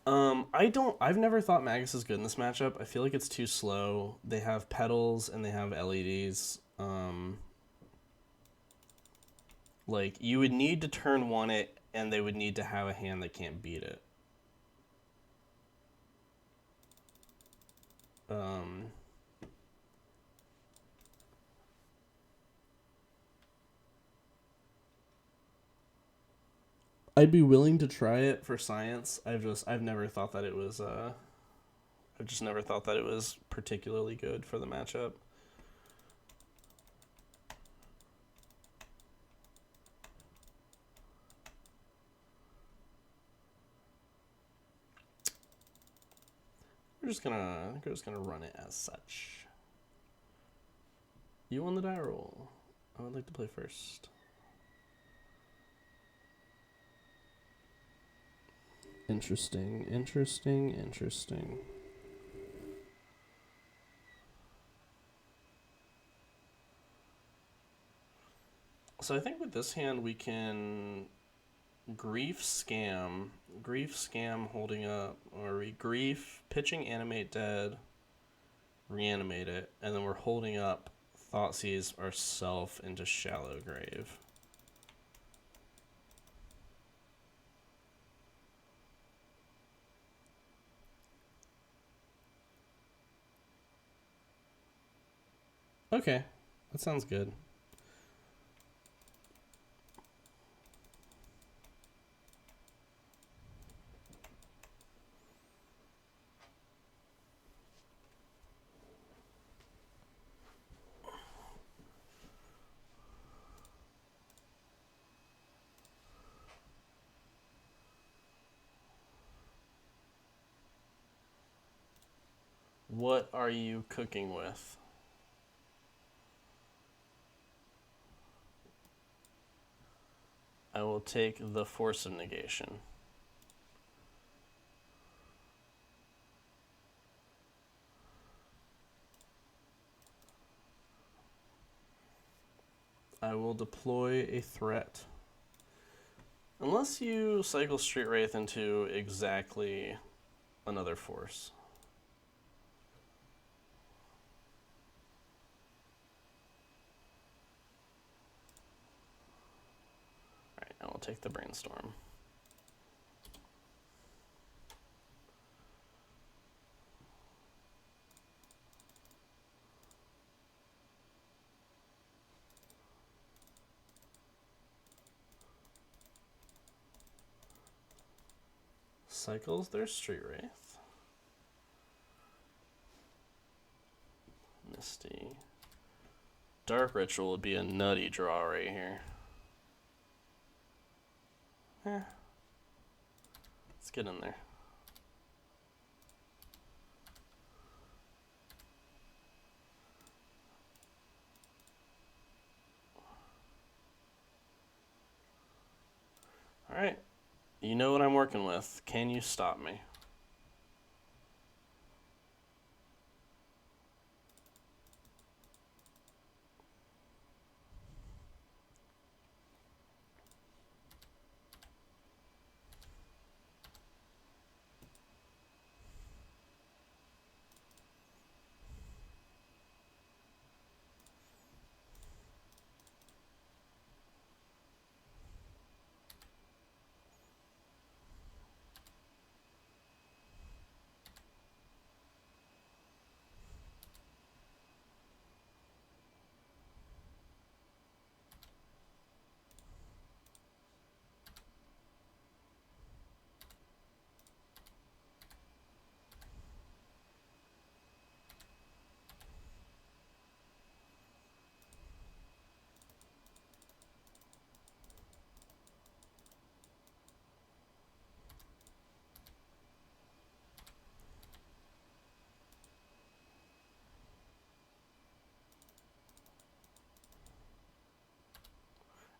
I've never thought Magus is good in this matchup. I feel like it's too slow. They have pedals and they have LEDs. Like, you would need to turn 1 it, and they would need to have a hand that can't beat it. I'd be willing to try it for science. I've never thought that it was I've just never thought that it was particularly good for the matchup. We're just gonna run it as such. You won the die roll. I would like to play first. Interesting. So I think with this hand we can Grief Scam holding up, or we Grief, pitching Animate Dead, Reanimate it, and then we're holding up Thoughtseize ourself into Shallow Grave. Okay, that sounds good. What are you cooking with? I will take the Force of Negation. I will deploy a threat. Unless you cycle Street Wraith into exactly another force. Alright, I will take the Brainstorm. Cycles their Street Wraith. Misty. Dark Ritual would be a nutty draw right here. Let's get in there. Alright. You know what I'm working with. Can you stop me?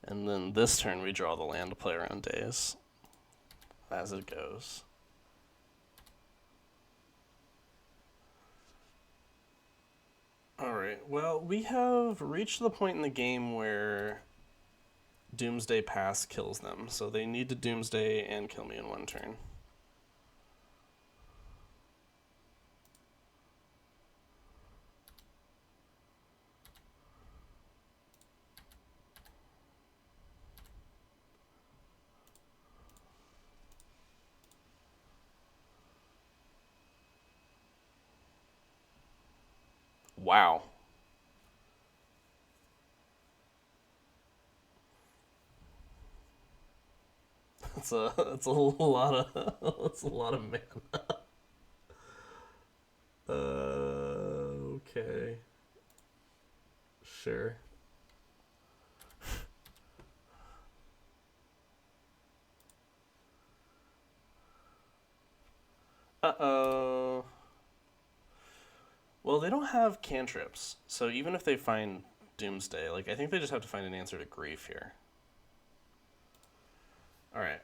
And then this turn we draw the land to play around days, as it goes. Alright, well, we have reached the point in the game where Doomsday Pass kills them, so they need to Doomsday and kill me in one turn. Wow. That's a lot of that's a lot of mana. Okay. Sure. Uh-oh. Well, they don't have cantrips, so even if they find Doomsday, like, I think they just have to find an answer to Grief here. Alright.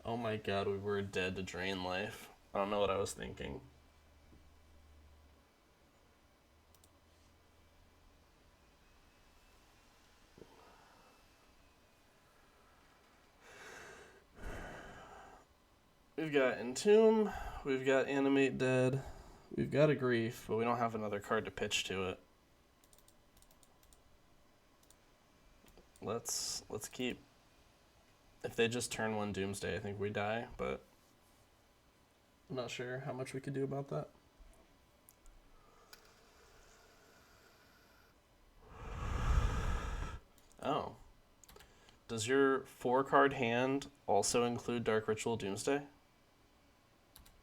Oh my god, we were dead to drain life. I don't know what I was thinking. We've got Entomb, we've got Animate Dead, we've got a Grief, but we don't have another card to pitch to it. Let's keep... If they just turn one Doomsday, I think we die, but I'm not sure how much we could do about that. Oh. Does your 4-card hand also include Dark Ritual Doomsday?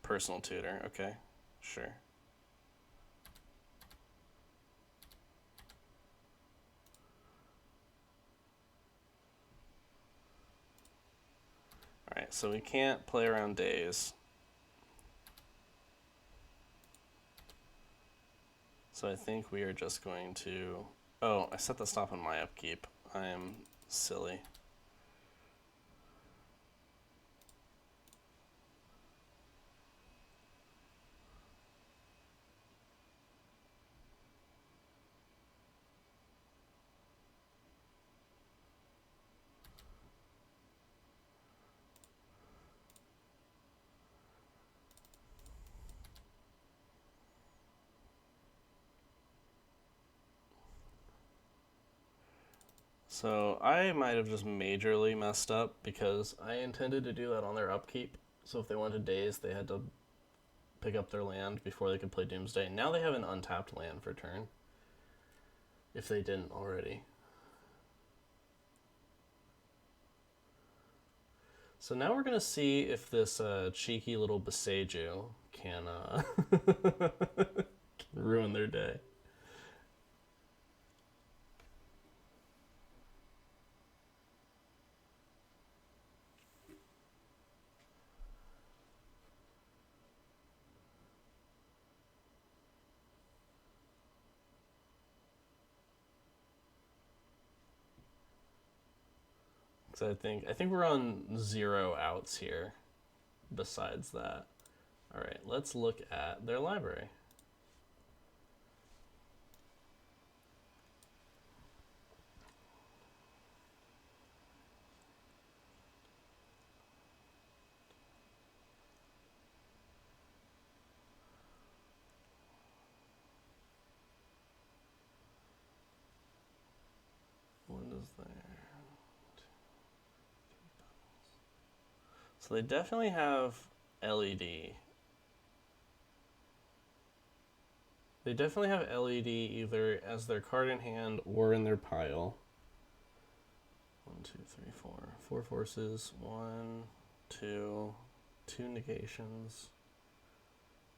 Personal Tutor, okay, sure. Alright, so we can't play around days. So I think we are just going to... Oh, I set the stop on my upkeep. I am silly. So I might have just majorly messed up because I intended to do that on their upkeep. So if they wanted days, they had to pick up their land before they could play Doomsday. Now they have an untapped land for turn, if they didn't already. So now we're going to see if this cheeky little Beseju can, can ruin their day. So I think we're on 0 outs here. Besides that, all right, let's look at their library. What is there? So they definitely have LED. They definitely have LED either as their card in hand or in their pile. 1, 2, 3, 4. 4 forces. 1, 2, 2 negations.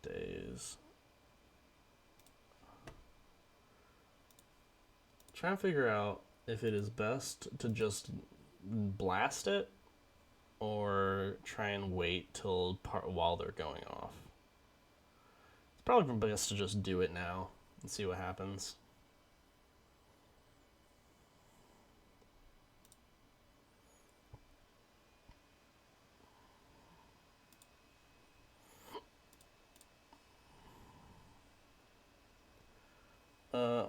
Days. Trying to figure out if it is best to just blast it or try and wait till while they're going off. It's probably best to just do it now and see what happens.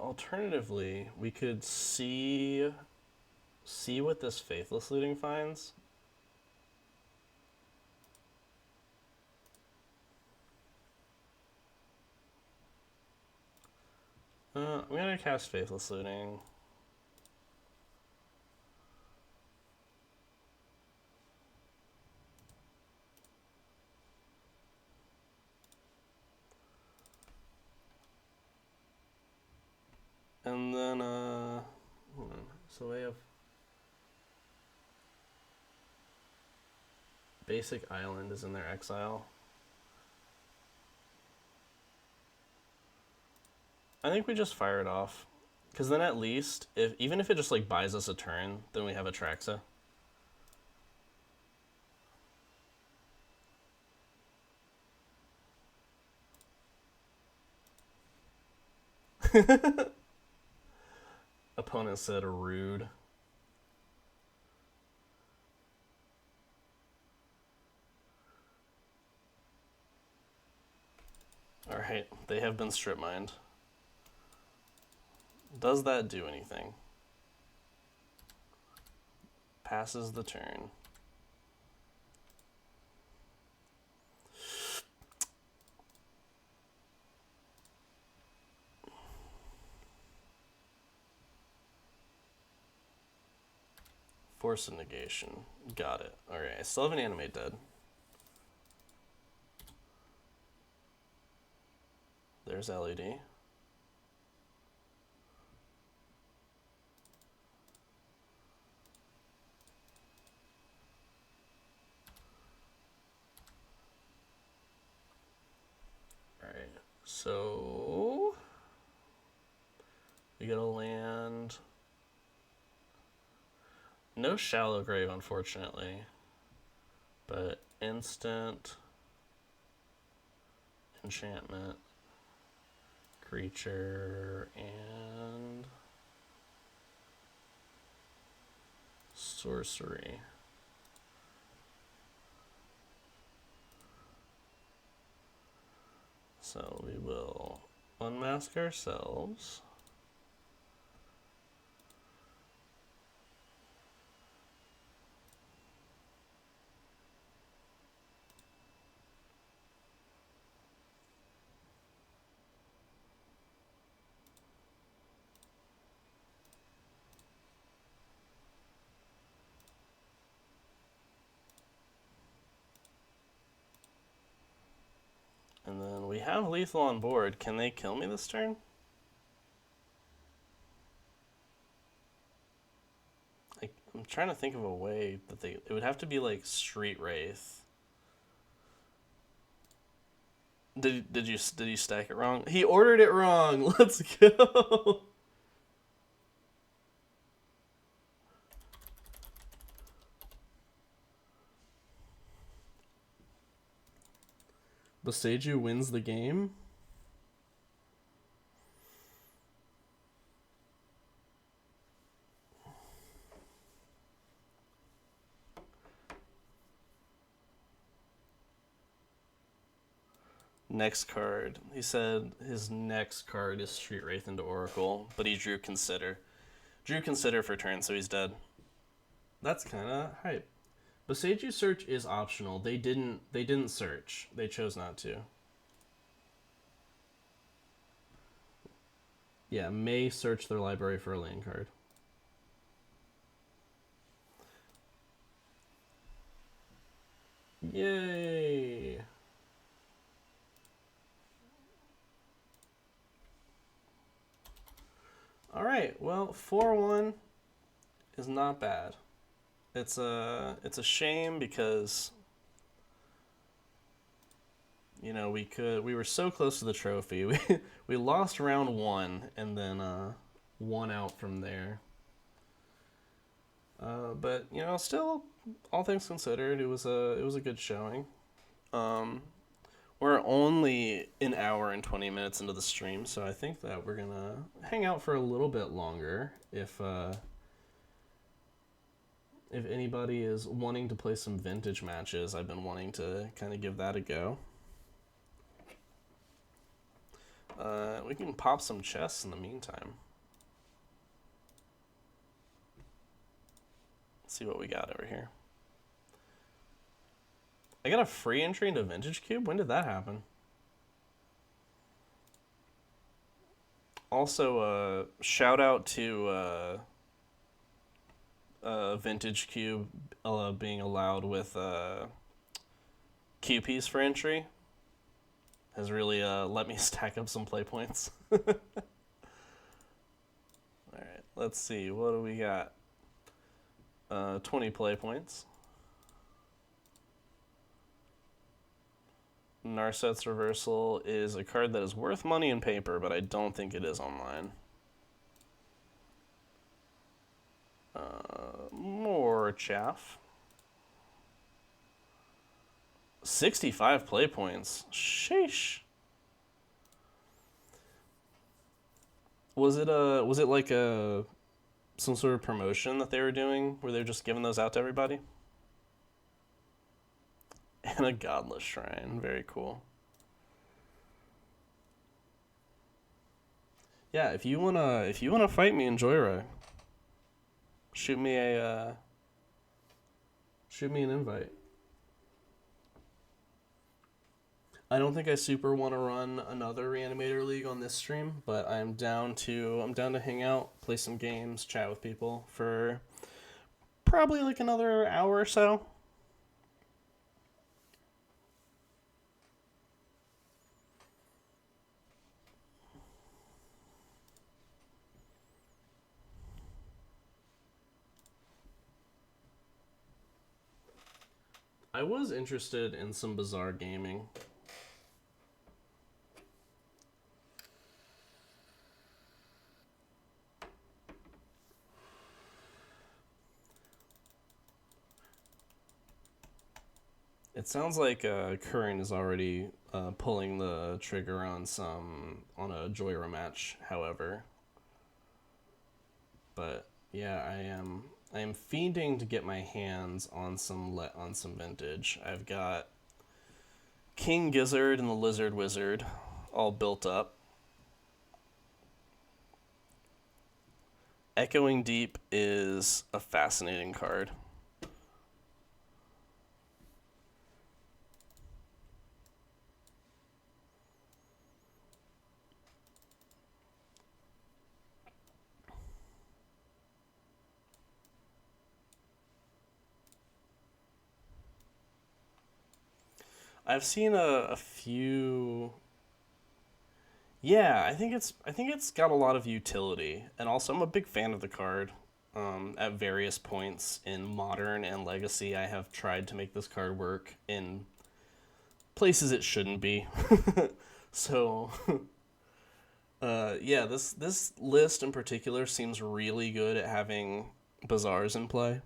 Alternatively, we could see what this Faithless Looting finds. I'm gonna cast Faithless Looting. And then, hold on. So we have Basic Island is in their exile. I think we just fire it off. Because then at least, even if it just like buys us a turn, then we have Atraxa. Opponent said rude. Alright, they have been strip mined. Does that do anything? Passes the turn. Force of negation. Got it. Alright, I still have an Animate dead. There's LED. Alright, so we get a land. No Shallow Grave, unfortunately, but instant enchantment, creature, and sorcery. So we will unmask ourselves. And then we have lethal on board. Can they kill me this turn? I'm trying to think of a way that it would have to be like Street Wraith. Did you stack it wrong? He ordered it wrong. Let's go. Boseiju wins the game. Next card. He said his next card is Street Wraith into Oracle, but he drew Consider. Drew Consider for turn, so he's dead. That's kind of hype. Boseiju search is optional. They didn't search. They chose not to. Yeah, may search their library for a land card. Yay! All right. Well, 4-1 is not bad. It's a shame because you know we were so close to the trophy. We lost round 1 and then won out from there. But you know, still, all things considered, it was a good showing. We're only an hour and 20 minutes into the stream, so I think that we're gonna hang out for a little bit longer. If anybody is wanting to play some vintage matches, I've been wanting to kind of give that a go. We can pop some chests in the meantime. Let's see what we got over here. I got a free entry into Vintage Cube? When did that happen? Also, shout out to Vintage Cube being allowed with QPs for entry. Has really let me stack up some play points. Alright, let's see. What do we got? 20 play points. Narset's Reversal is a card that is worth money in paper, but I don't think it is online. More chaff. 65 play points. Sheesh. Was it like some sort of promotion that they were doing where they were just giving those out to everybody? And a Godless Shrine. Very cool. Yeah, if you wanna fight me in Joyride, shoot me an invite. I don't think I super want to run another Reanimator League on this stream, but I'm down to hang out, play some games, chat with people for probably like another hour or so. I was interested in some Bizarre gaming. It sounds like Curran is already pulling the trigger on a Joyra match, however. But yeah, I am fiending to get my hands on some vintage. I've got King Gizzard and the Lizard Wizard all built up. Echoing Deep is a fascinating card. I've seen a few. Yeah, I think it's got a lot of utility, and also I'm a big fan of the card. At various points in Modern and Legacy, I have tried to make this card work in places it shouldn't be. So, yeah, this list in particular seems really good at having Bazaars in play.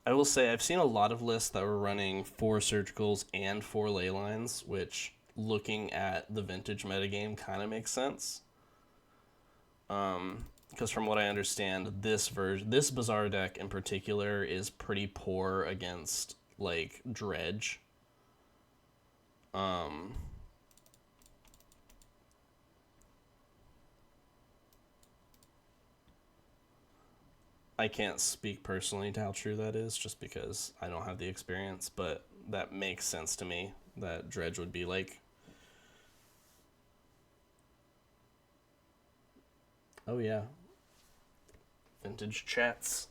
I will say I've seen a lot of lists that were running 4 surgicals and 4 ley lines, which, looking at the vintage metagame, kind of makes sense. Because from what I understand, this Bazaar deck in particular is pretty poor against like Dredge. I can't speak personally to how true that is, just because I don't have the experience, but that makes sense to me that Dredge would be like. Oh yeah. Vintage chats.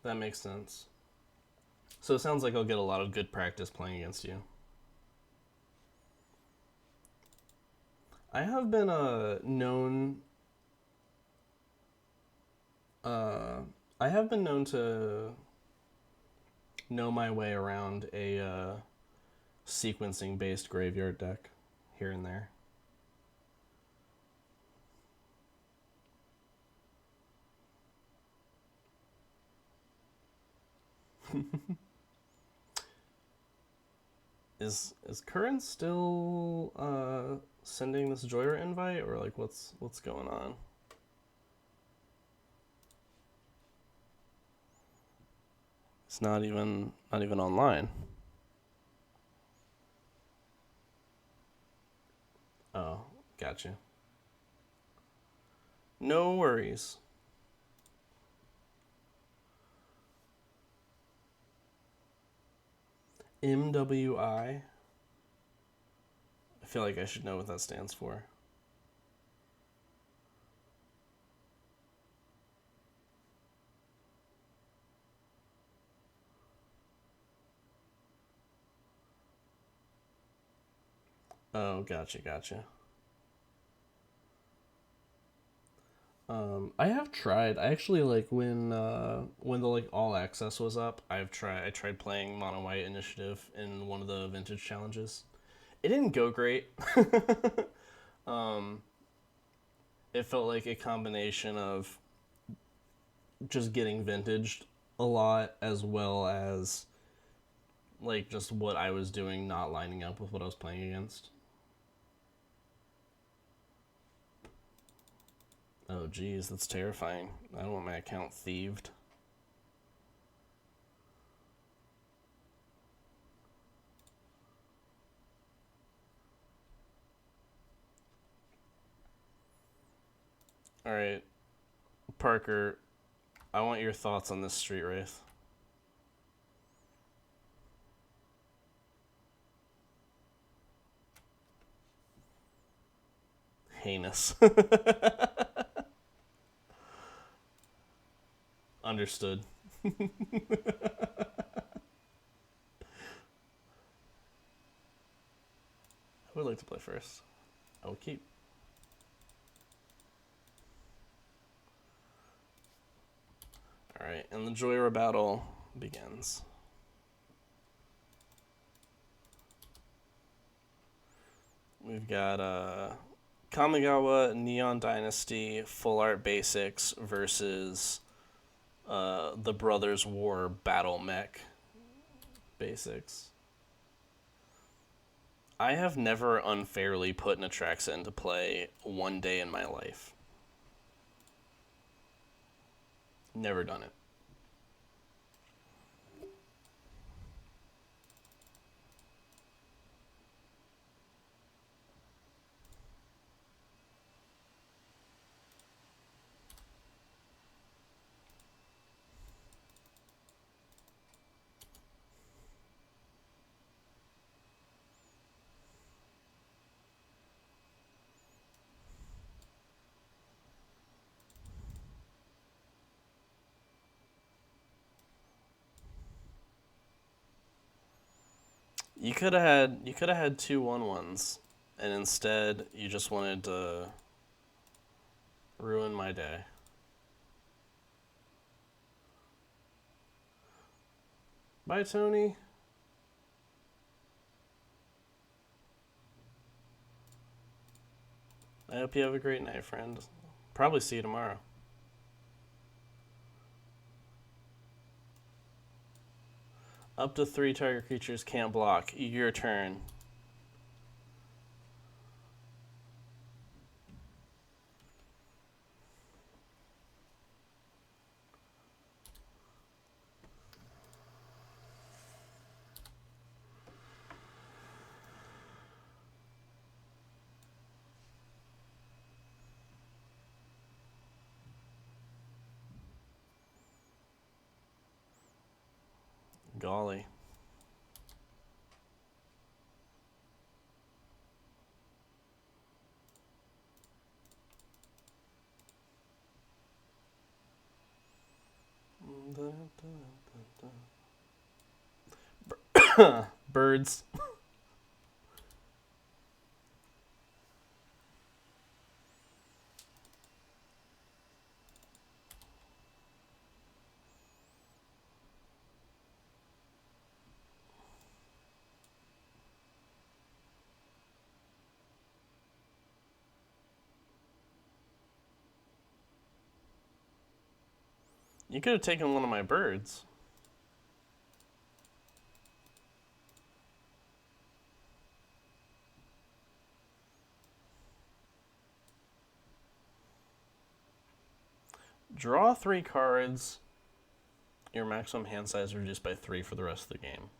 That makes sense. So it sounds like I'll get a lot of good practice playing against you. I have been known. I have been known to know my way around a sequencing-based graveyard deck here and there. Is Curran still sending this Joyer invite, or like what's going on? It's not even online. Oh, gotcha. No worries. MWI. I feel like I should know what that stands for. Oh, gotcha. I have tried. I actually like when the like all access was up. I tried playing Mono White Initiative in one of the vintage challenges. It didn't go great. um, it felt like a combination of just getting vintaged a lot, as well as like just what I was doing not lining up with what I was playing against. Oh geez, that's terrifying. I don't want my account thieved. Alright, Parker, I want your thoughts on this Street Wraith. Heinous. Understood. I would like to play first. I will keep. Alright, and the Joyer battle begins. We've got Kamigawa Neon Dynasty Full Art Basics versus the Brothers War Battle Mech Basics. I have never unfairly put Natraxa into play one day in my life. Never done it. You could have had two 1/1s, and instead you just wanted to ruin my day. Bye, Tony. I hope you have a great night, friend. Probably see you tomorrow. Up to 3 target creatures can't block. Your turn. Golly. Birds. You could have taken one of my birds. Draw 3 cards. Your maximum hand size reduced by 3 for the rest of the game.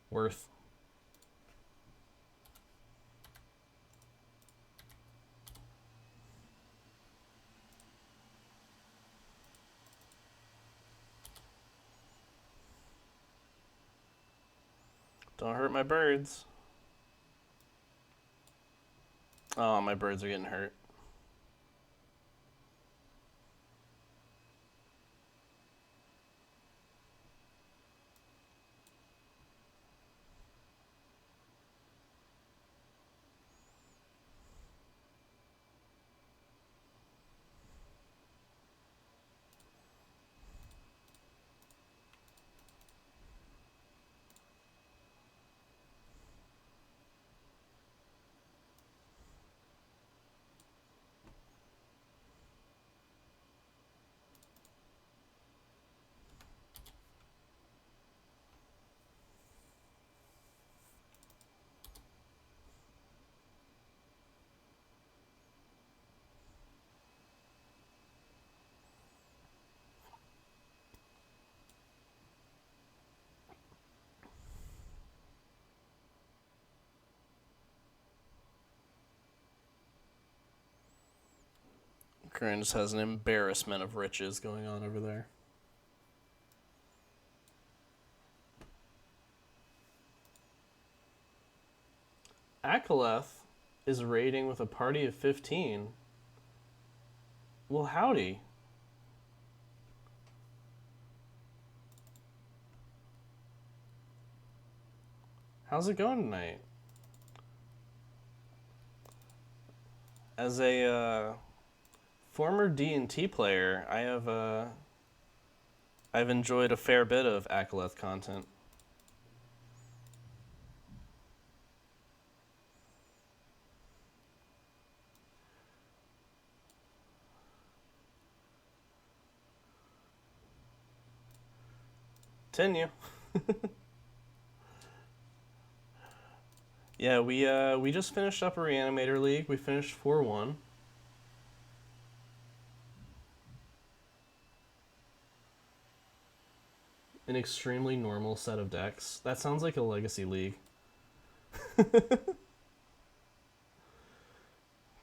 Worth. Don't hurt my birds. Oh, my birds are getting hurt. Corinne just has an embarrassment of riches going on over there. Akaleth is raiding with a party of 15. Well, howdy. How's it going tonight? As a former D&T player, I've enjoyed a fair bit of Akaleth content. Continue. Yeah, we just finished up a Reanimator League. We finished 4-1. An extremely normal set of decks. That sounds like a Legacy League.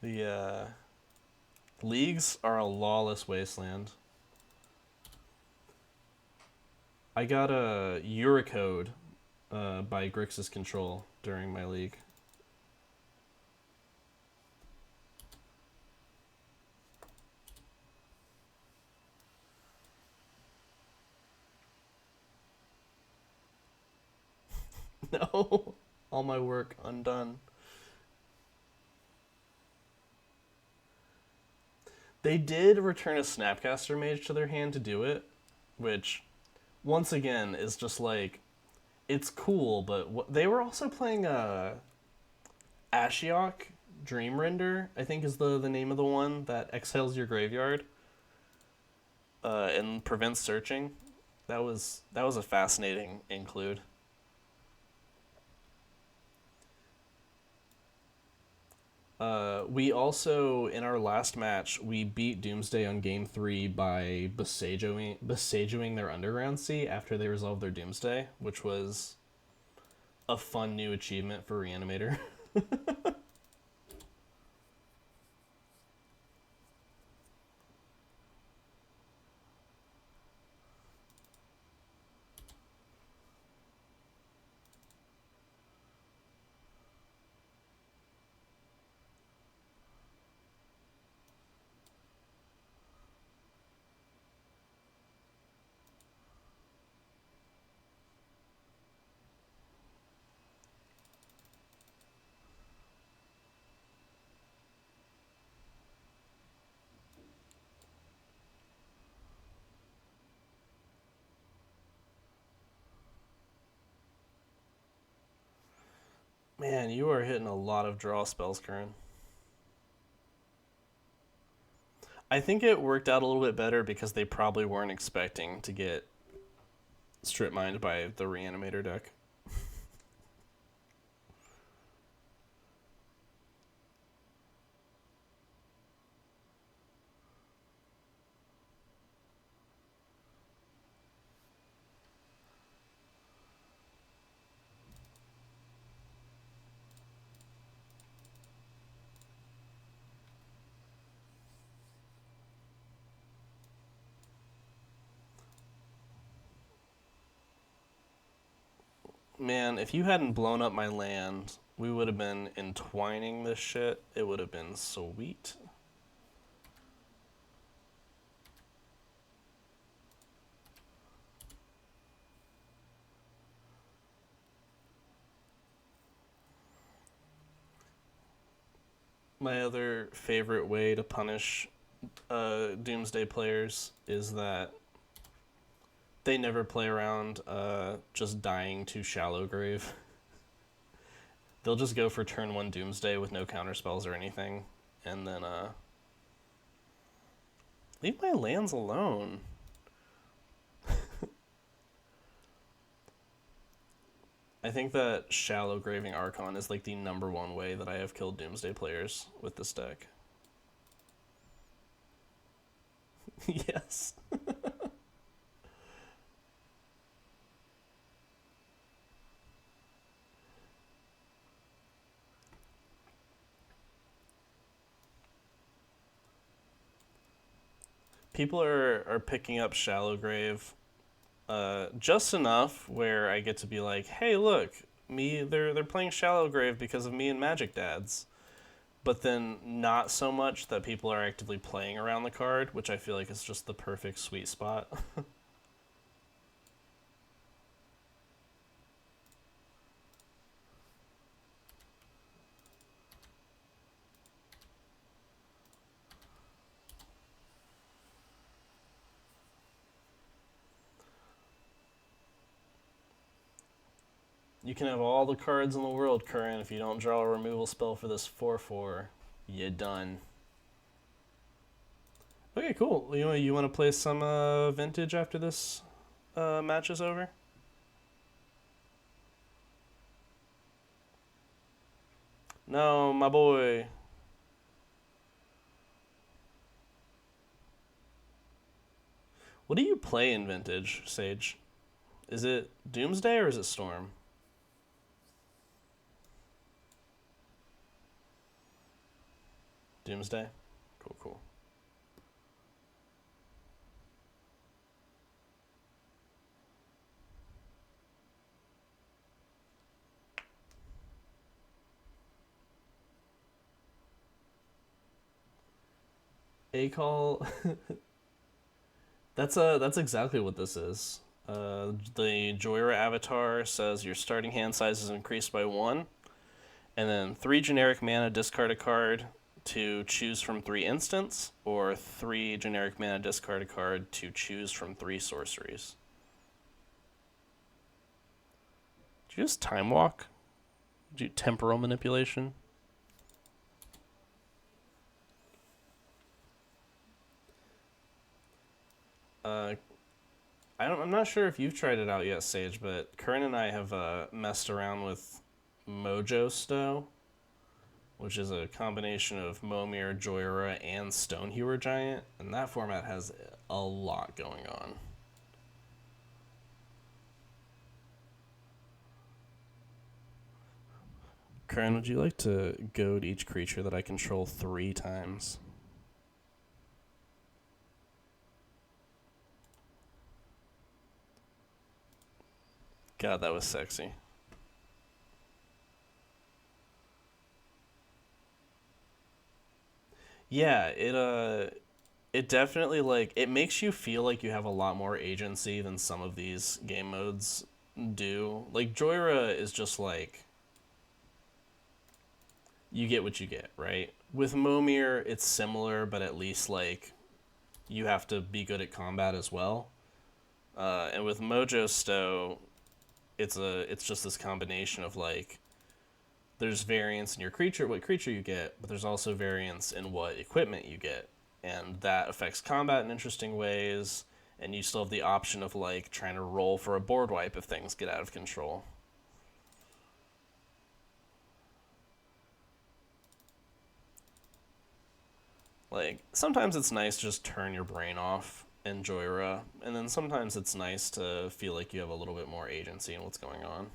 The leagues are a lawless wasteland. I got a Eurocode by Grixis Control during my league. No, all my work undone. They did return a Snapcaster Mage to their hand to do it, which, once again, is just like, it's cool, but they were also playing Ashiok Dream Render, I think is the name of the one that exiles your graveyard and prevents searching. That was a fascinating include. We also, in our last match, we beat Doomsday on game 3 by besieging their Underground Sea after they resolved their Doomsday, which was a fun new achievement for Reanimator. Man, you are hitting a lot of draw spells, Curran. I think it worked out a little bit better because they probably weren't expecting to get strip mined by the Reanimator deck. Man, if you hadn't blown up my land, we would have been entwining this shit. It would have been sweet. My other favorite way to punish Doomsday players is that they never play around just dying to Shallow Grave. They'll just go for turn 1 Doomsday with no counterspells or anything, and then leave my lands alone. I think that Shallow Graving Archon is like the #1 way that I have killed Doomsday players with this deck. Yes. People are picking up Shallow Grave just enough where I get to be like, hey, look, they're playing Shallow Grave because of me and Magic Dads. But then not so much that people are actively playing around the card, which I feel like is just the perfect sweet spot. You can have all the cards in the world, Curran. If you don't draw a removal spell for this 4/4, you're done. Okay, cool. You want to play some Vintage after this match is over? No, my boy. What do you play in Vintage, Sage? Is it Doomsday or is it Storm? Doomsday? Cool, cool. A-Call. That's exactly what this is. The Joyra avatar says your starting hand size is increased by 1, and then 3 generic mana, discard a card to choose from 3 instants, or 3 generic mana, discard a card to choose from 3 sorceries. Did you just time walk? Did you temporal manipulation? I'm not sure if you've tried it out yet, Sage, but Curran and I have messed around with Mojo Stow, which is a combination of Momir, Joyra, and Stonehewer Giant, and that format has a lot going on. Curran, would you like to goad each creature that I control 3 times? God, that was sexy. Yeah, it definitely like it makes you feel like you have a lot more agency than some of these game modes do. Like Joyra is just like you get what you get, right? With Momir, it's similar, but at least like you have to be good at combat as well. And with Mojo Stow, it's just this combination of like there's variance in your creature, what creature you get, but there's also variance in what equipment you get, and that affects combat in interesting ways. And you still have the option of like trying to roll for a board wipe if things get out of control. Like sometimes it's nice to just turn your brain off in Joyra, and then sometimes it's nice to feel like you have a little bit more agency in what's going on.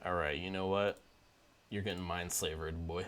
Alright, you know what? You're getting mind slavered, boy.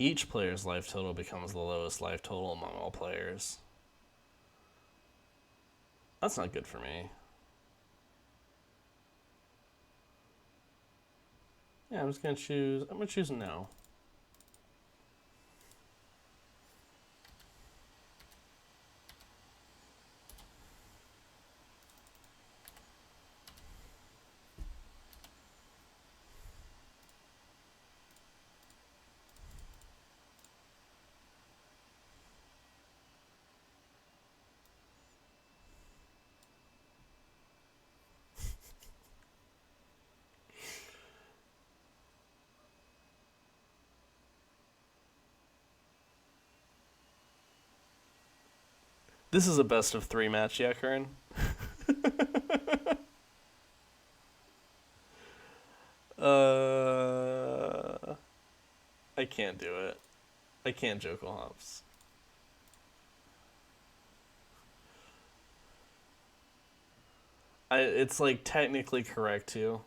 Each player's life total becomes the lowest life total among all players. That's not good for me. Yeah, I'm gonna choose no. This is a best of 3 match, yeah, Kern? I can't do it. I can't Jokel Hops. It's like technically correct too.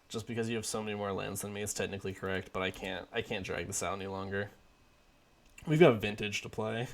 Just because you have so many more lands than me, it's technically correct, but I can't drag this out any longer. We've got vintage to play.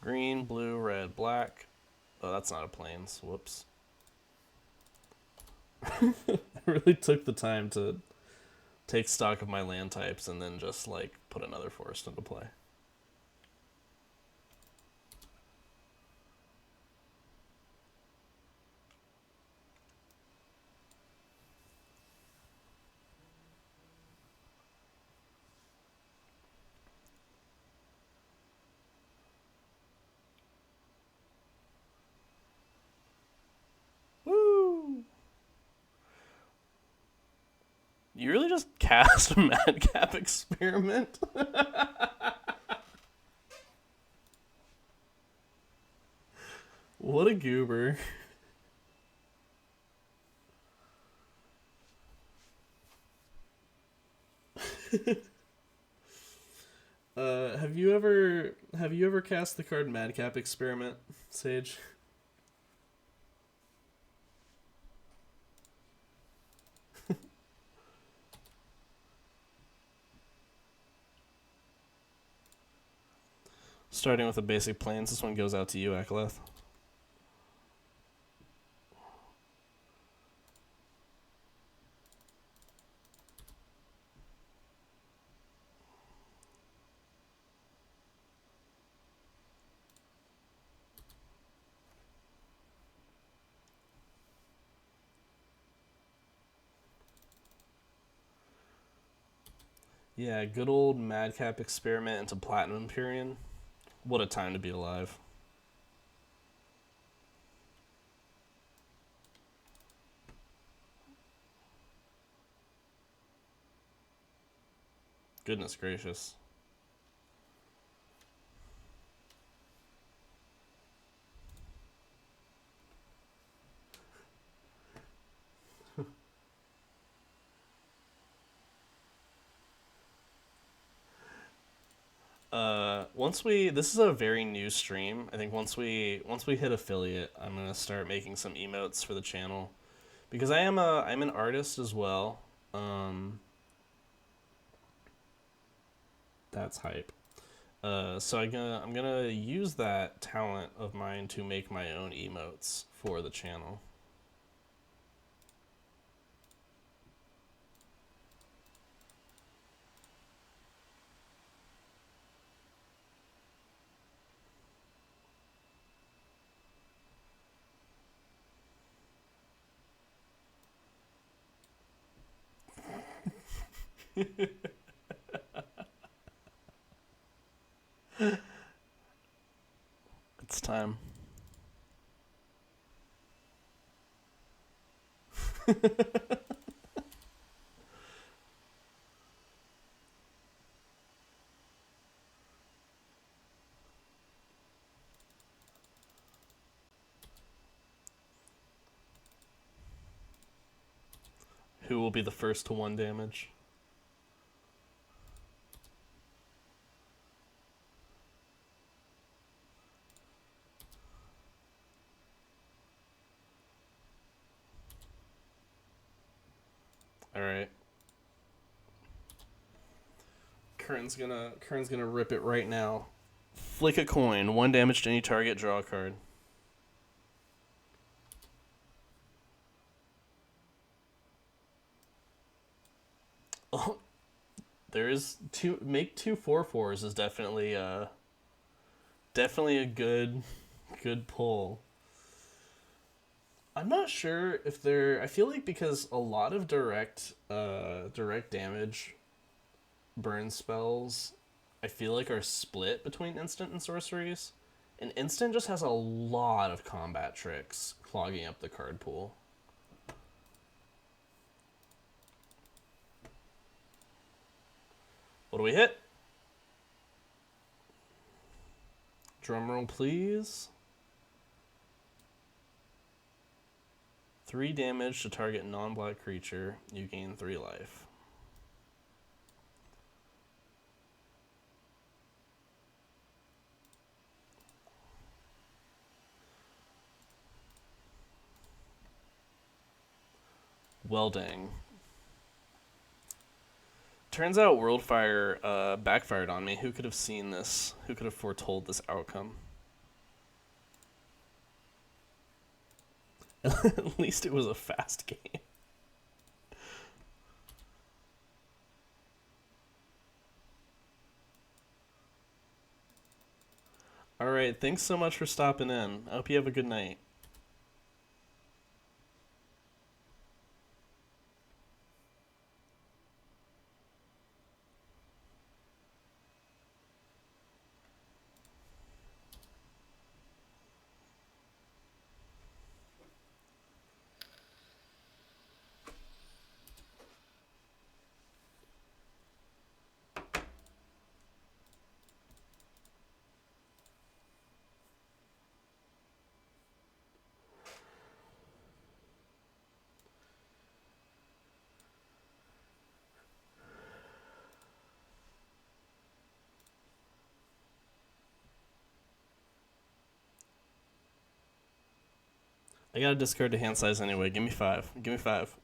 Green, blue, red, black. Oh, that's not a plains. Whoops. I really took the time to take stock of my land types and then just like put another forest into play. Woo! You really just cast a madcap experiment? What a goober. Have you ever cast the card Madcap Experiment, Sage? Starting with the basic planes, this one goes out to you, Akaleth. Yeah, good old Madcap Experiment into Platinum Empyrean. What a time to be alive. Goodness gracious. This is a very new stream. I think once we hit affiliate, I'm gonna start making some emotes for the channel, because I'm an artist as well. That's hype. So I'm gonna use that talent of mine to make my own emotes for the channel. Who will be the first to 1 damage? Alright. Kern's gonna rip it right now. Flick a coin, 1 damage to any target, draw a card. Oh, there is make 2 4/4s is definitely a good pull. I'm not sure if they're. I feel like because a lot of direct damage burn spells, I feel like are split between instant and sorceries. And instant just has a lot of combat tricks clogging up the card pool. What do we hit? Drumroll, please. 3 damage to target non-black creature. You gain 3 life. Well, dang. Turns out Worldfire backfired on me. Who could have seen this? Who could have foretold this outcome? At least it was a fast game. Alright, thanks so much for stopping in. I hope you have a good night. I gotta discard to hand size anyway. Give me 5. Give me 5.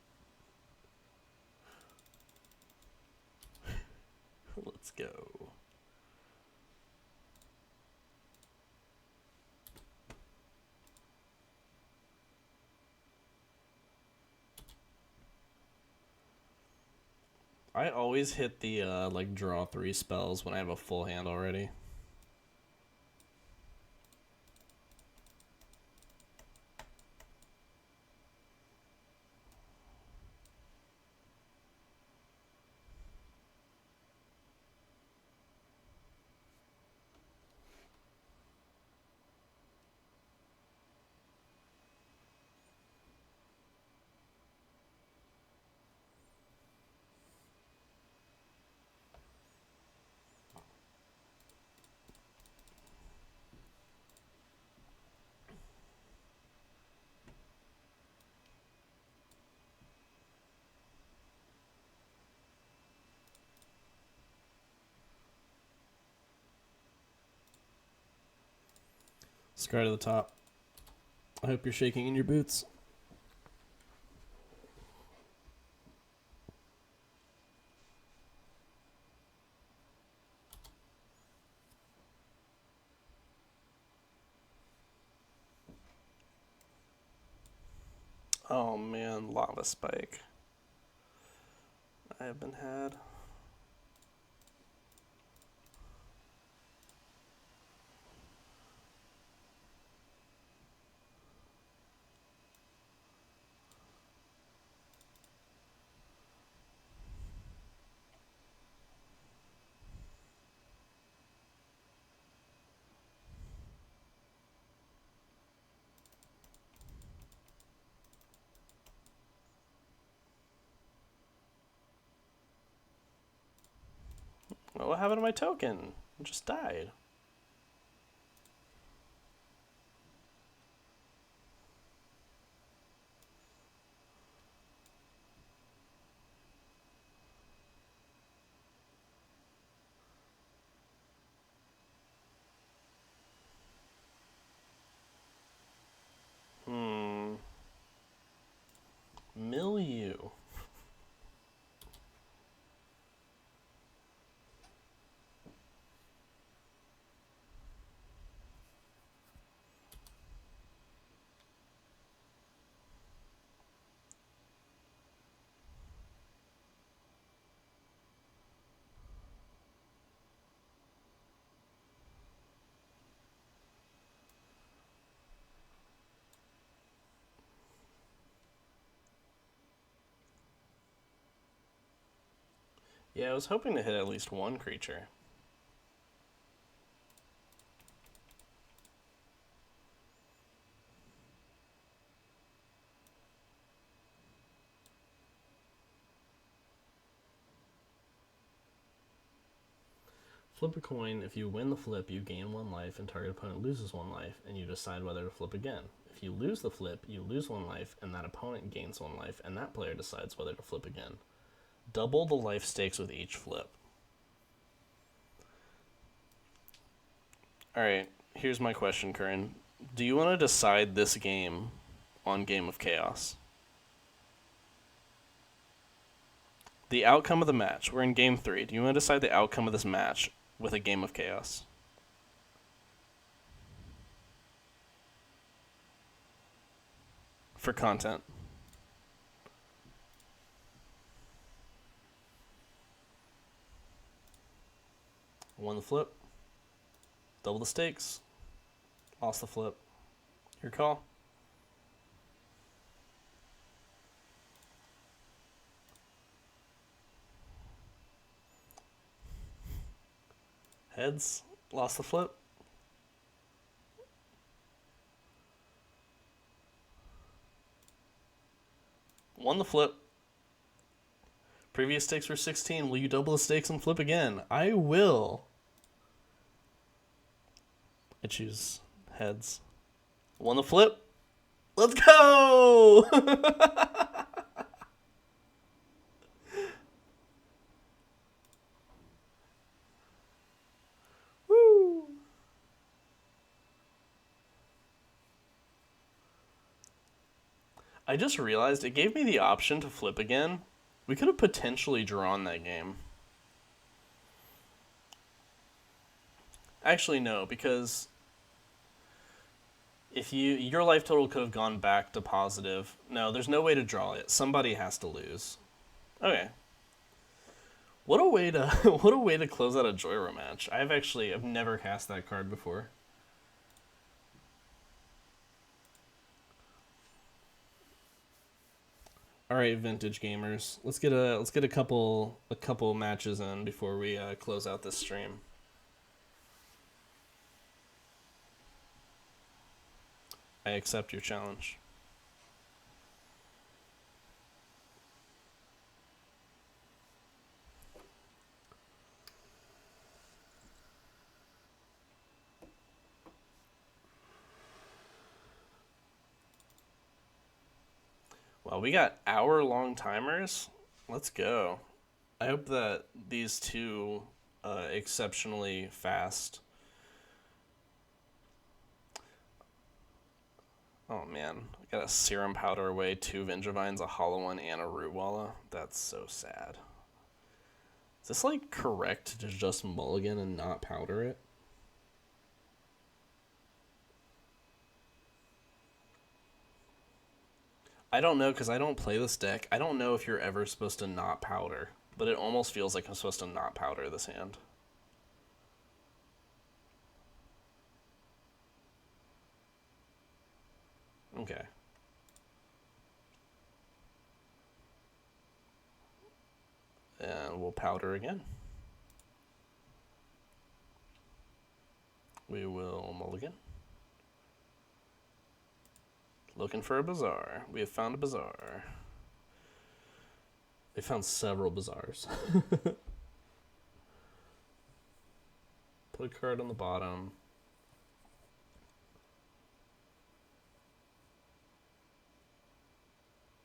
Let's go. I always hit the like draw 3 spells when I have a full hand already. Scry to the top. I hope you're shaking in your boots. Oh man, lava spike. I have been had. Well, what happened to my token? It just died. Milieu. Yeah, I was hoping to hit at least one creature. Flip a coin. If you win the flip, you gain 1 life and target opponent loses 1 life, and you decide whether to flip again. If you lose the flip, you lose 1 life, and that opponent gains 1 life, and that player decides whether to flip again. Double the life stakes with each flip. Alright, here's my question, Curran. Do you want to decide this game on Game of Chaos? The outcome of the match. We're in Game 3. Do you want to decide the outcome of this match with a Game of Chaos? For content. Won the flip. Double the stakes. Lost the flip. Your call. Heads. Lost the flip. Won the flip. Previous stakes were 16. Will you double the stakes and flip again? I will. I choose heads. Won the flip. Let's go! Woo! I just realized it gave me the option to flip again. We could have potentially drawn that game. Actually, no, because if your life total could have gone back to positive. No, there's no way to draw it. Somebody has to lose. Okay. What a way to what a way to close out a Joyro match. I've never cast that card before. All right, vintage gamers. Let's get a couple matches in before we close out this stream. I accept your challenge. Well, we got hour-long timers. Let's go. I hope that these two exceptionally fast. Oh man, I got a Serum Powder away, 2 Vengevines, a Hollow One, and a Rootwalla. That's so sad. Is this like correct to just mulligan and not powder it? I don't know, because I don't play this deck. I don't know if you're ever supposed to not powder, but it almost feels like I'm supposed to not powder this hand. Okay. And we'll powder again. We will mulligan. Looking for a bazaar. We have found a bazaar. They found several bazaars. Put a card on the bottom.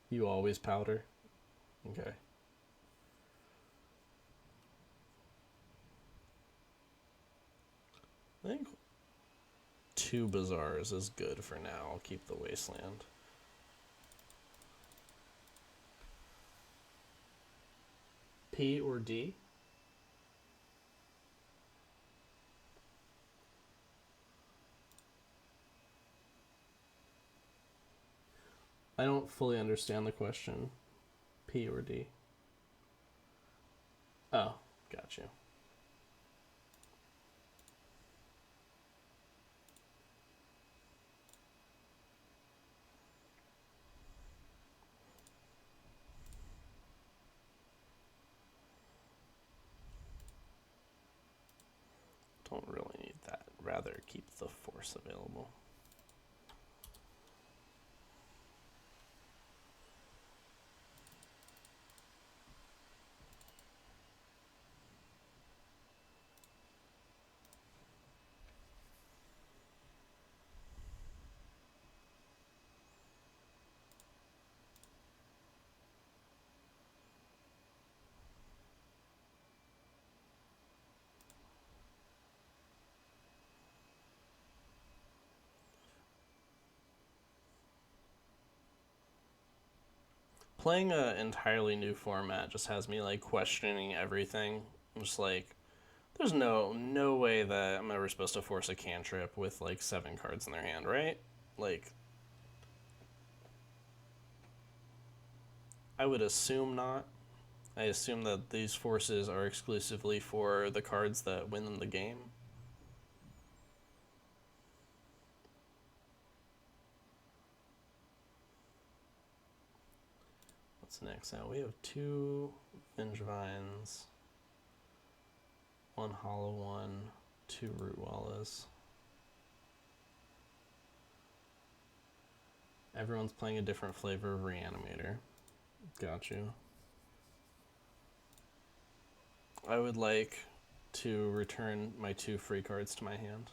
You always powder? Okay. I think 2 Bazaars is good for now. I'll keep the Wasteland. P or D? I don't fully understand the question. P or D? Oh, got you. Don't really need that. Rather keep the force available. Playing an entirely new format just has me like questioning everything. I'm just like, there's no way that I'm ever supposed to force a cantrip with like 7 cards in their hand, right? Like, I would assume not. I assume that these forces are exclusively for the cards that win them the game. What's next? Now we have 2 Vengevines, 1 Hollow One, 2 Root Wallas. Everyone's playing a different flavor of Reanimator. Got you. I would like to return my 2 free cards to my hand.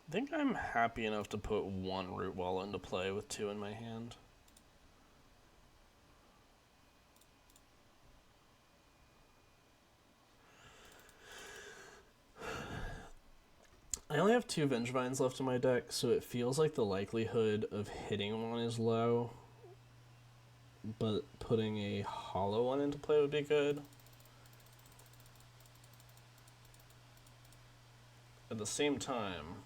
I think I'm happy enough to put 1 Root Wall into play with 2 in my hand. I only have 2 Vengevines left in my deck, so it feels like the likelihood of hitting one is low, but putting a Hollow One into play would be good. At the same time,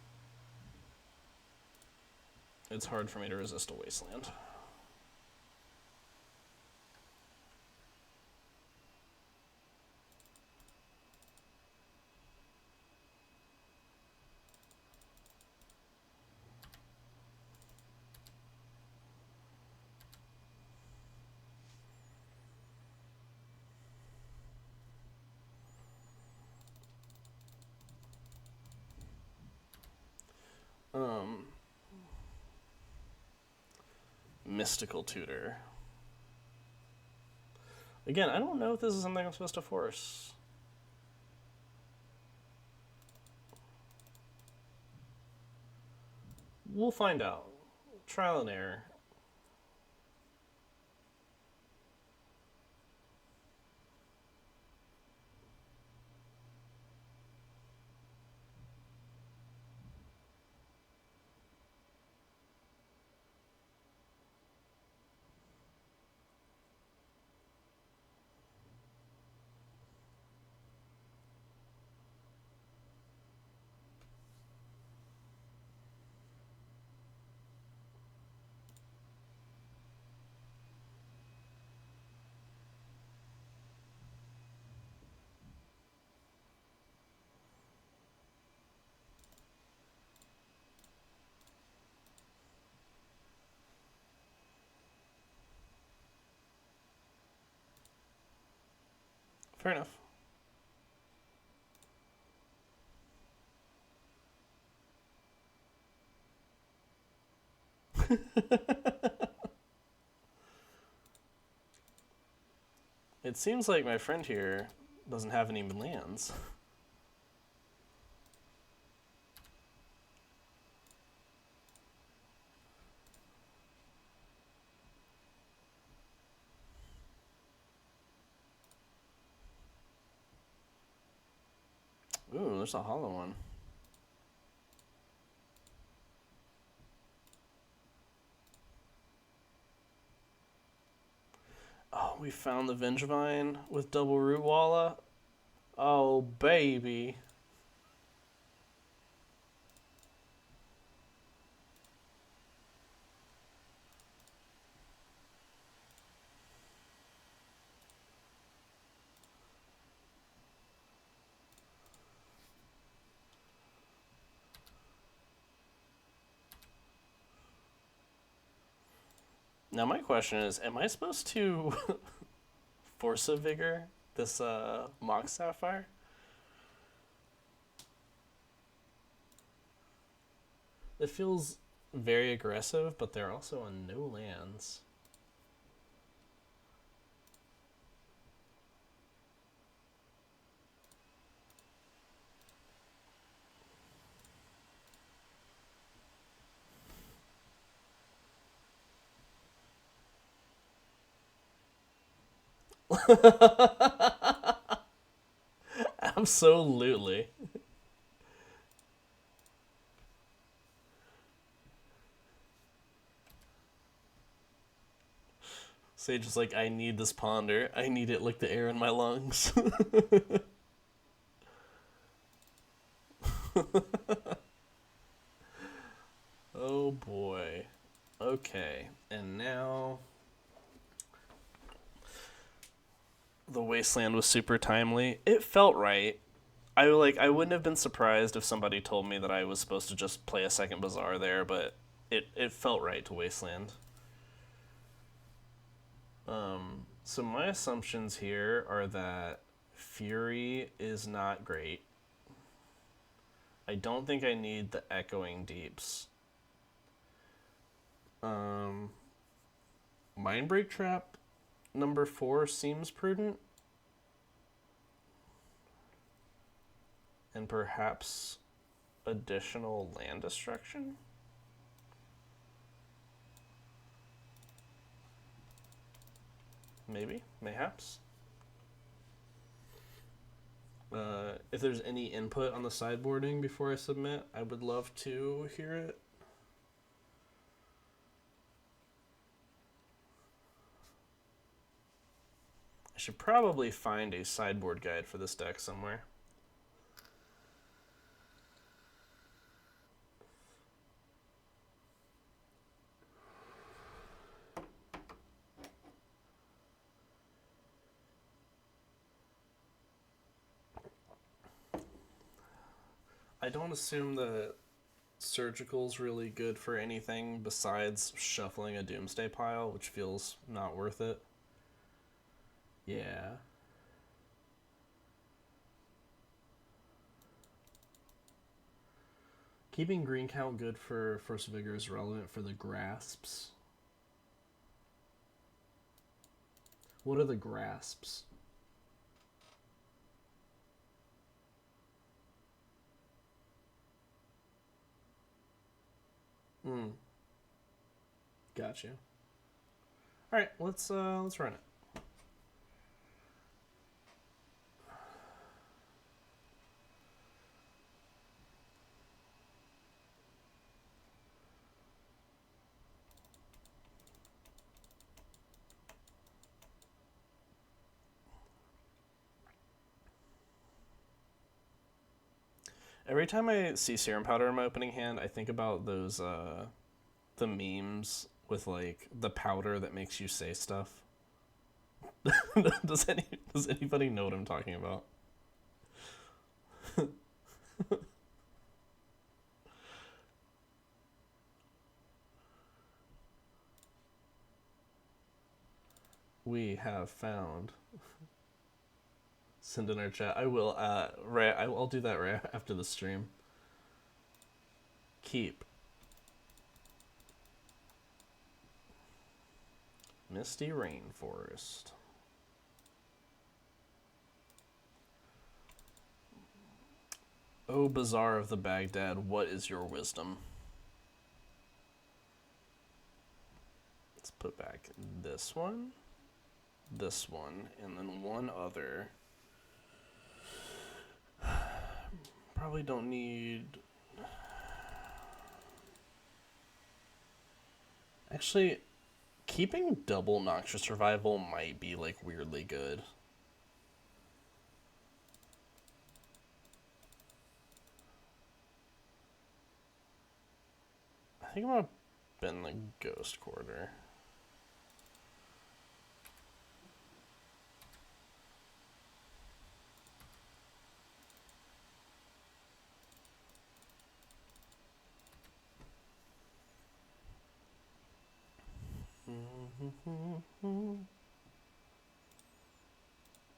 it's hard for me to resist a Wasteland. Mystical Tutor. Again, I don't know if this is something I'm supposed to force. We'll find out. Trial and error. Fair enough. It seems like my friend here doesn't have any lands. Ooh, there's a hollow one. Oh, we found the Vengevine with double root walla. Oh, baby. Now my question is, am I supposed to Force of Vigor this Mox Sapphire? It feels very aggressive, but they're also on no lands. Absolutely. Sage is like, I need this ponder. I need it like the air in my lungs. Oh boy. Okay, and now the Wasteland was super timely. It felt right. I wouldn't have been surprised if somebody told me that I was supposed to just play a second Bazaar there, but it felt right to Wasteland. So my assumptions here are that Fury is not great. I don't think I need the Echoing Deeps. Mindbreak Trap number 4 seems prudent. And perhaps additional land destruction? Maybe, mayhaps. If there's any input on the sideboarding before I submit, I would love to hear it. I should probably find a sideboard guide for this deck somewhere. I don't assume that Surgical's really good for anything besides shuffling a Doomsday pile, which feels not worth it. Yeah. Keeping green count good for Force of Vigor is relevant for the grasps. What are the grasps? Gotcha. All right, let's run it. Every time I see Serum Powder in my opening hand, I think about those the memes with like the powder that makes you say stuff. does anybody know what I'm talking about? We have found. Send in our chat. I will. Right. I'll do that right after the stream. Keep Misty Rainforest. O Bazaar of the Baghdad, what is your wisdom? Let's put back this one, and then one other. Probably don't need... Actually, keeping double Noxious Survival might be, like, weirdly good. I think I'm gonna bend the Ghost Quarter.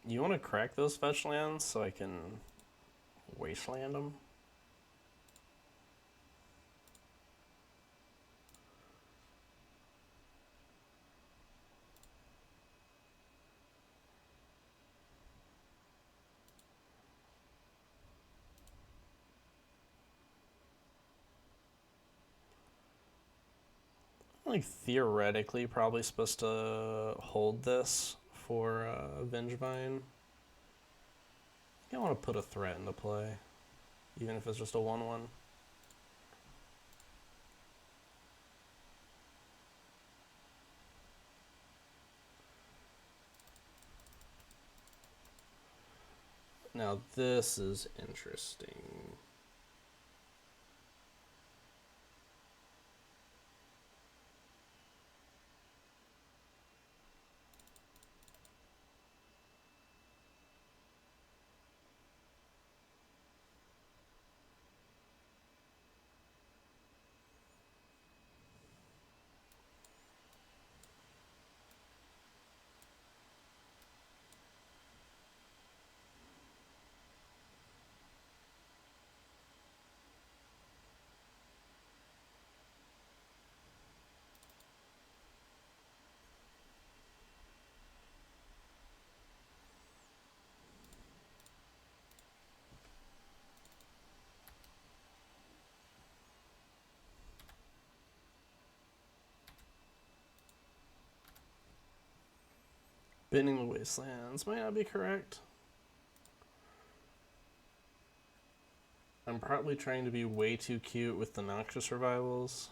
You want to crack those fetch lands so I can wasteland them? Like, theoretically probably supposed to hold this for Vengevine. I want to put a threat into play, even if it's just a 1/1. Now this is interesting. Bending the Wastelands might not be correct. I'm probably trying to be way too cute with the Noxious Survivals.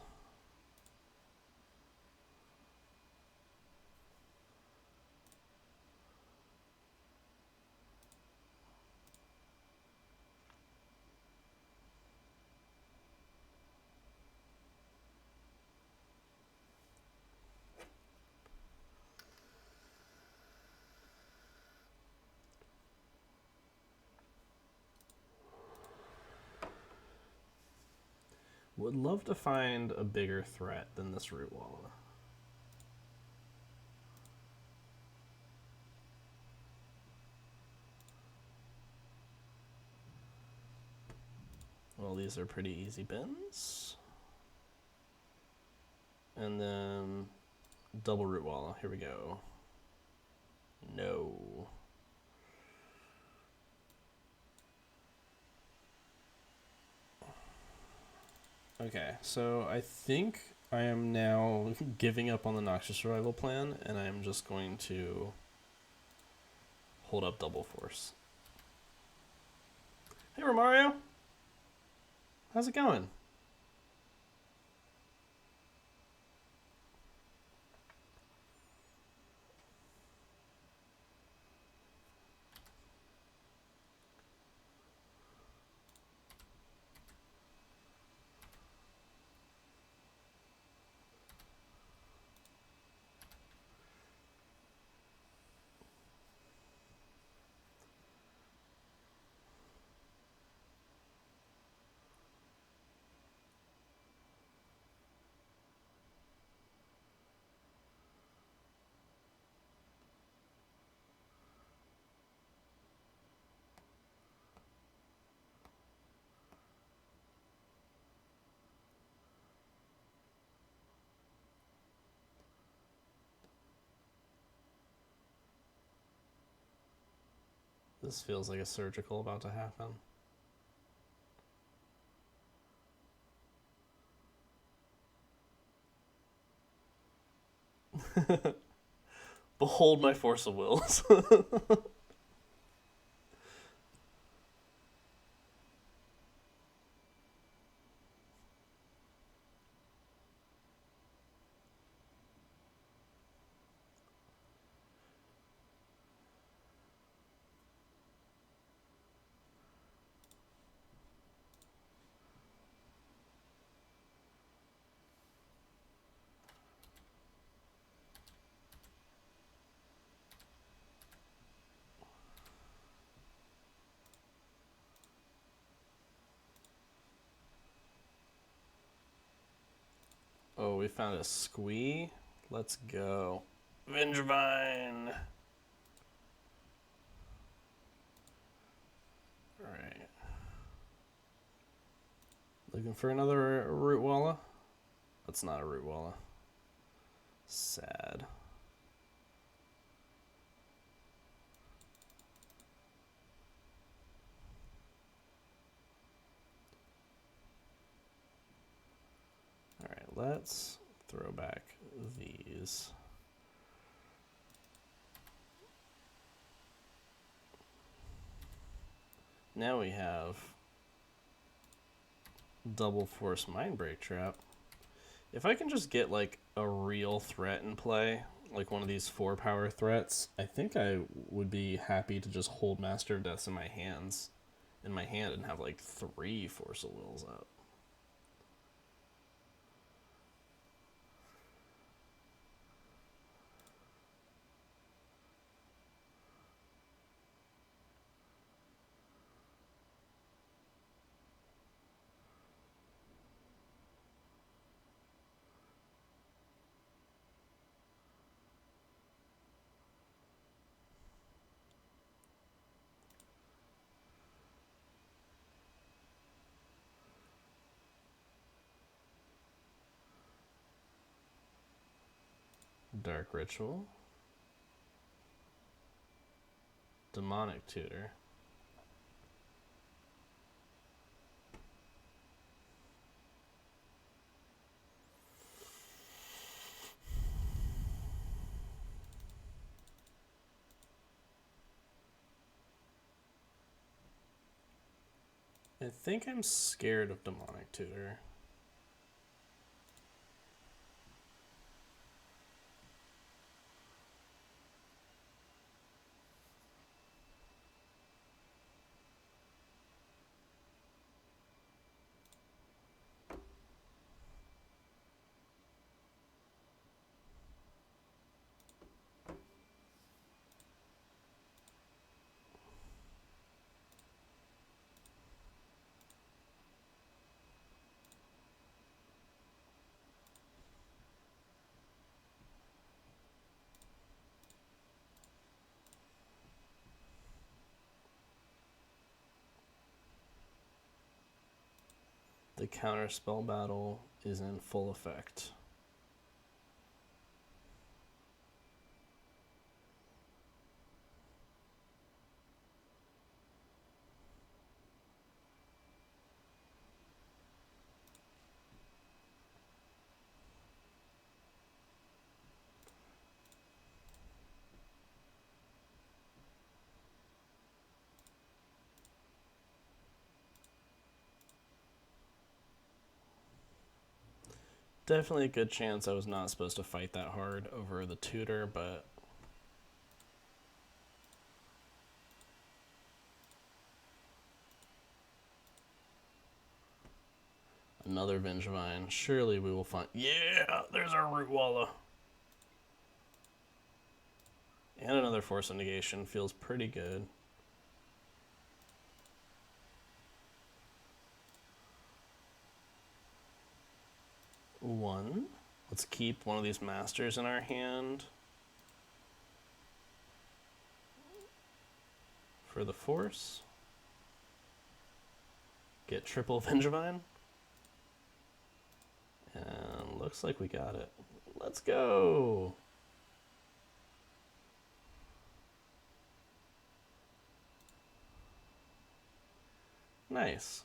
Would love to find a bigger threat than this Root Walla. Well, these are pretty easy bends. And then double Root Walla. Here we go. No. Okay, so I think I am now giving up on the Noxious Survival plan, and I am just going to hold up Double Force. Hey, Romario! How's it going? This feels like a surgical about to happen. Behold my force of wills. Oh, we found a squee. Let's go. Vengevine. Alright. Looking for another root walla? That's not a root walla. Sad. Alright, let's throw back these. Now we have double force Mindbreak Trap. If I can just get like a real threat in play, like one of these 4-power threats, I think I would be happy to just hold Master of Deaths in my hand and have like 3 Force of Wills out. Dark Ritual. Demonic Tutor. I think I'm scared of Demonic Tutor. The counterspell battle is in full effect. Definitely a good chance I was not supposed to fight that hard over the tutor, but another Vengevine. Surely we will find... Yeah! There's our Root Walla. And another Force of Negation. Feels pretty good. One. Let's keep one of these Masters in our hand. For the Force. Get triple Vengevine. And looks like we got it. Let's go! Nice.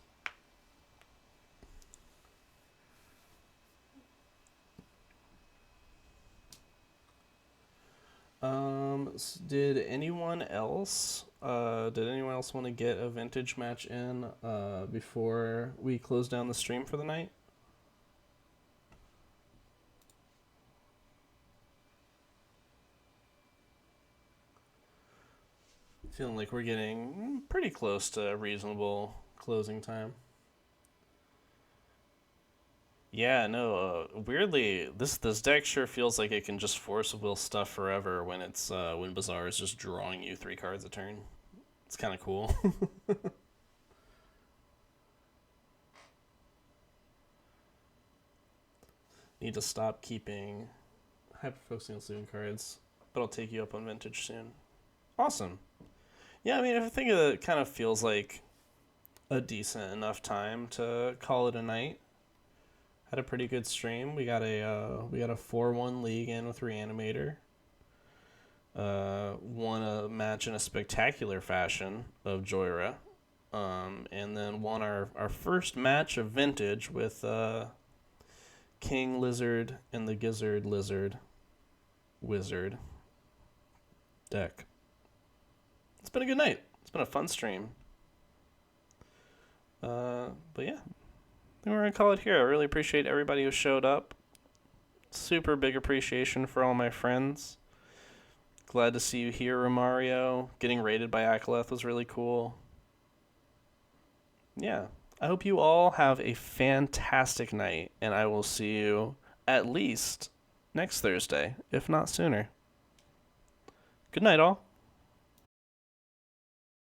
Did anyone else want to get a vintage match in before we close down the stream for the night? Feeling like we're getting pretty close to a reasonable closing time. Yeah, no. Weirdly, this deck sure feels like it can just force will stuff forever when it's when Bazaar is just drawing you 3 cards a turn. It's kind of cool. Need to stop keeping hyper-focusing on sleeping cards, but I'll take you up on vintage soon. Awesome. Yeah, I mean, if I think of it kind of feels like a decent enough time to call it a night. Had a pretty good stream. We got a 4-1 league in with Reanimator. Won a match in a spectacular fashion of Joyra. And then won our first match of vintage with King Lizard and the Gizzard Lizard Wizard deck. It's been a good night. It's been a fun stream. But yeah, I think we're going to call it here. I really appreciate everybody who showed up. Super big appreciation for all my friends. Glad to see you here, Romario. Getting raided by Akaleth was really cool. Yeah. I hope you all have a fantastic night, and I will see you at least next Thursday, if not sooner. Good night, all.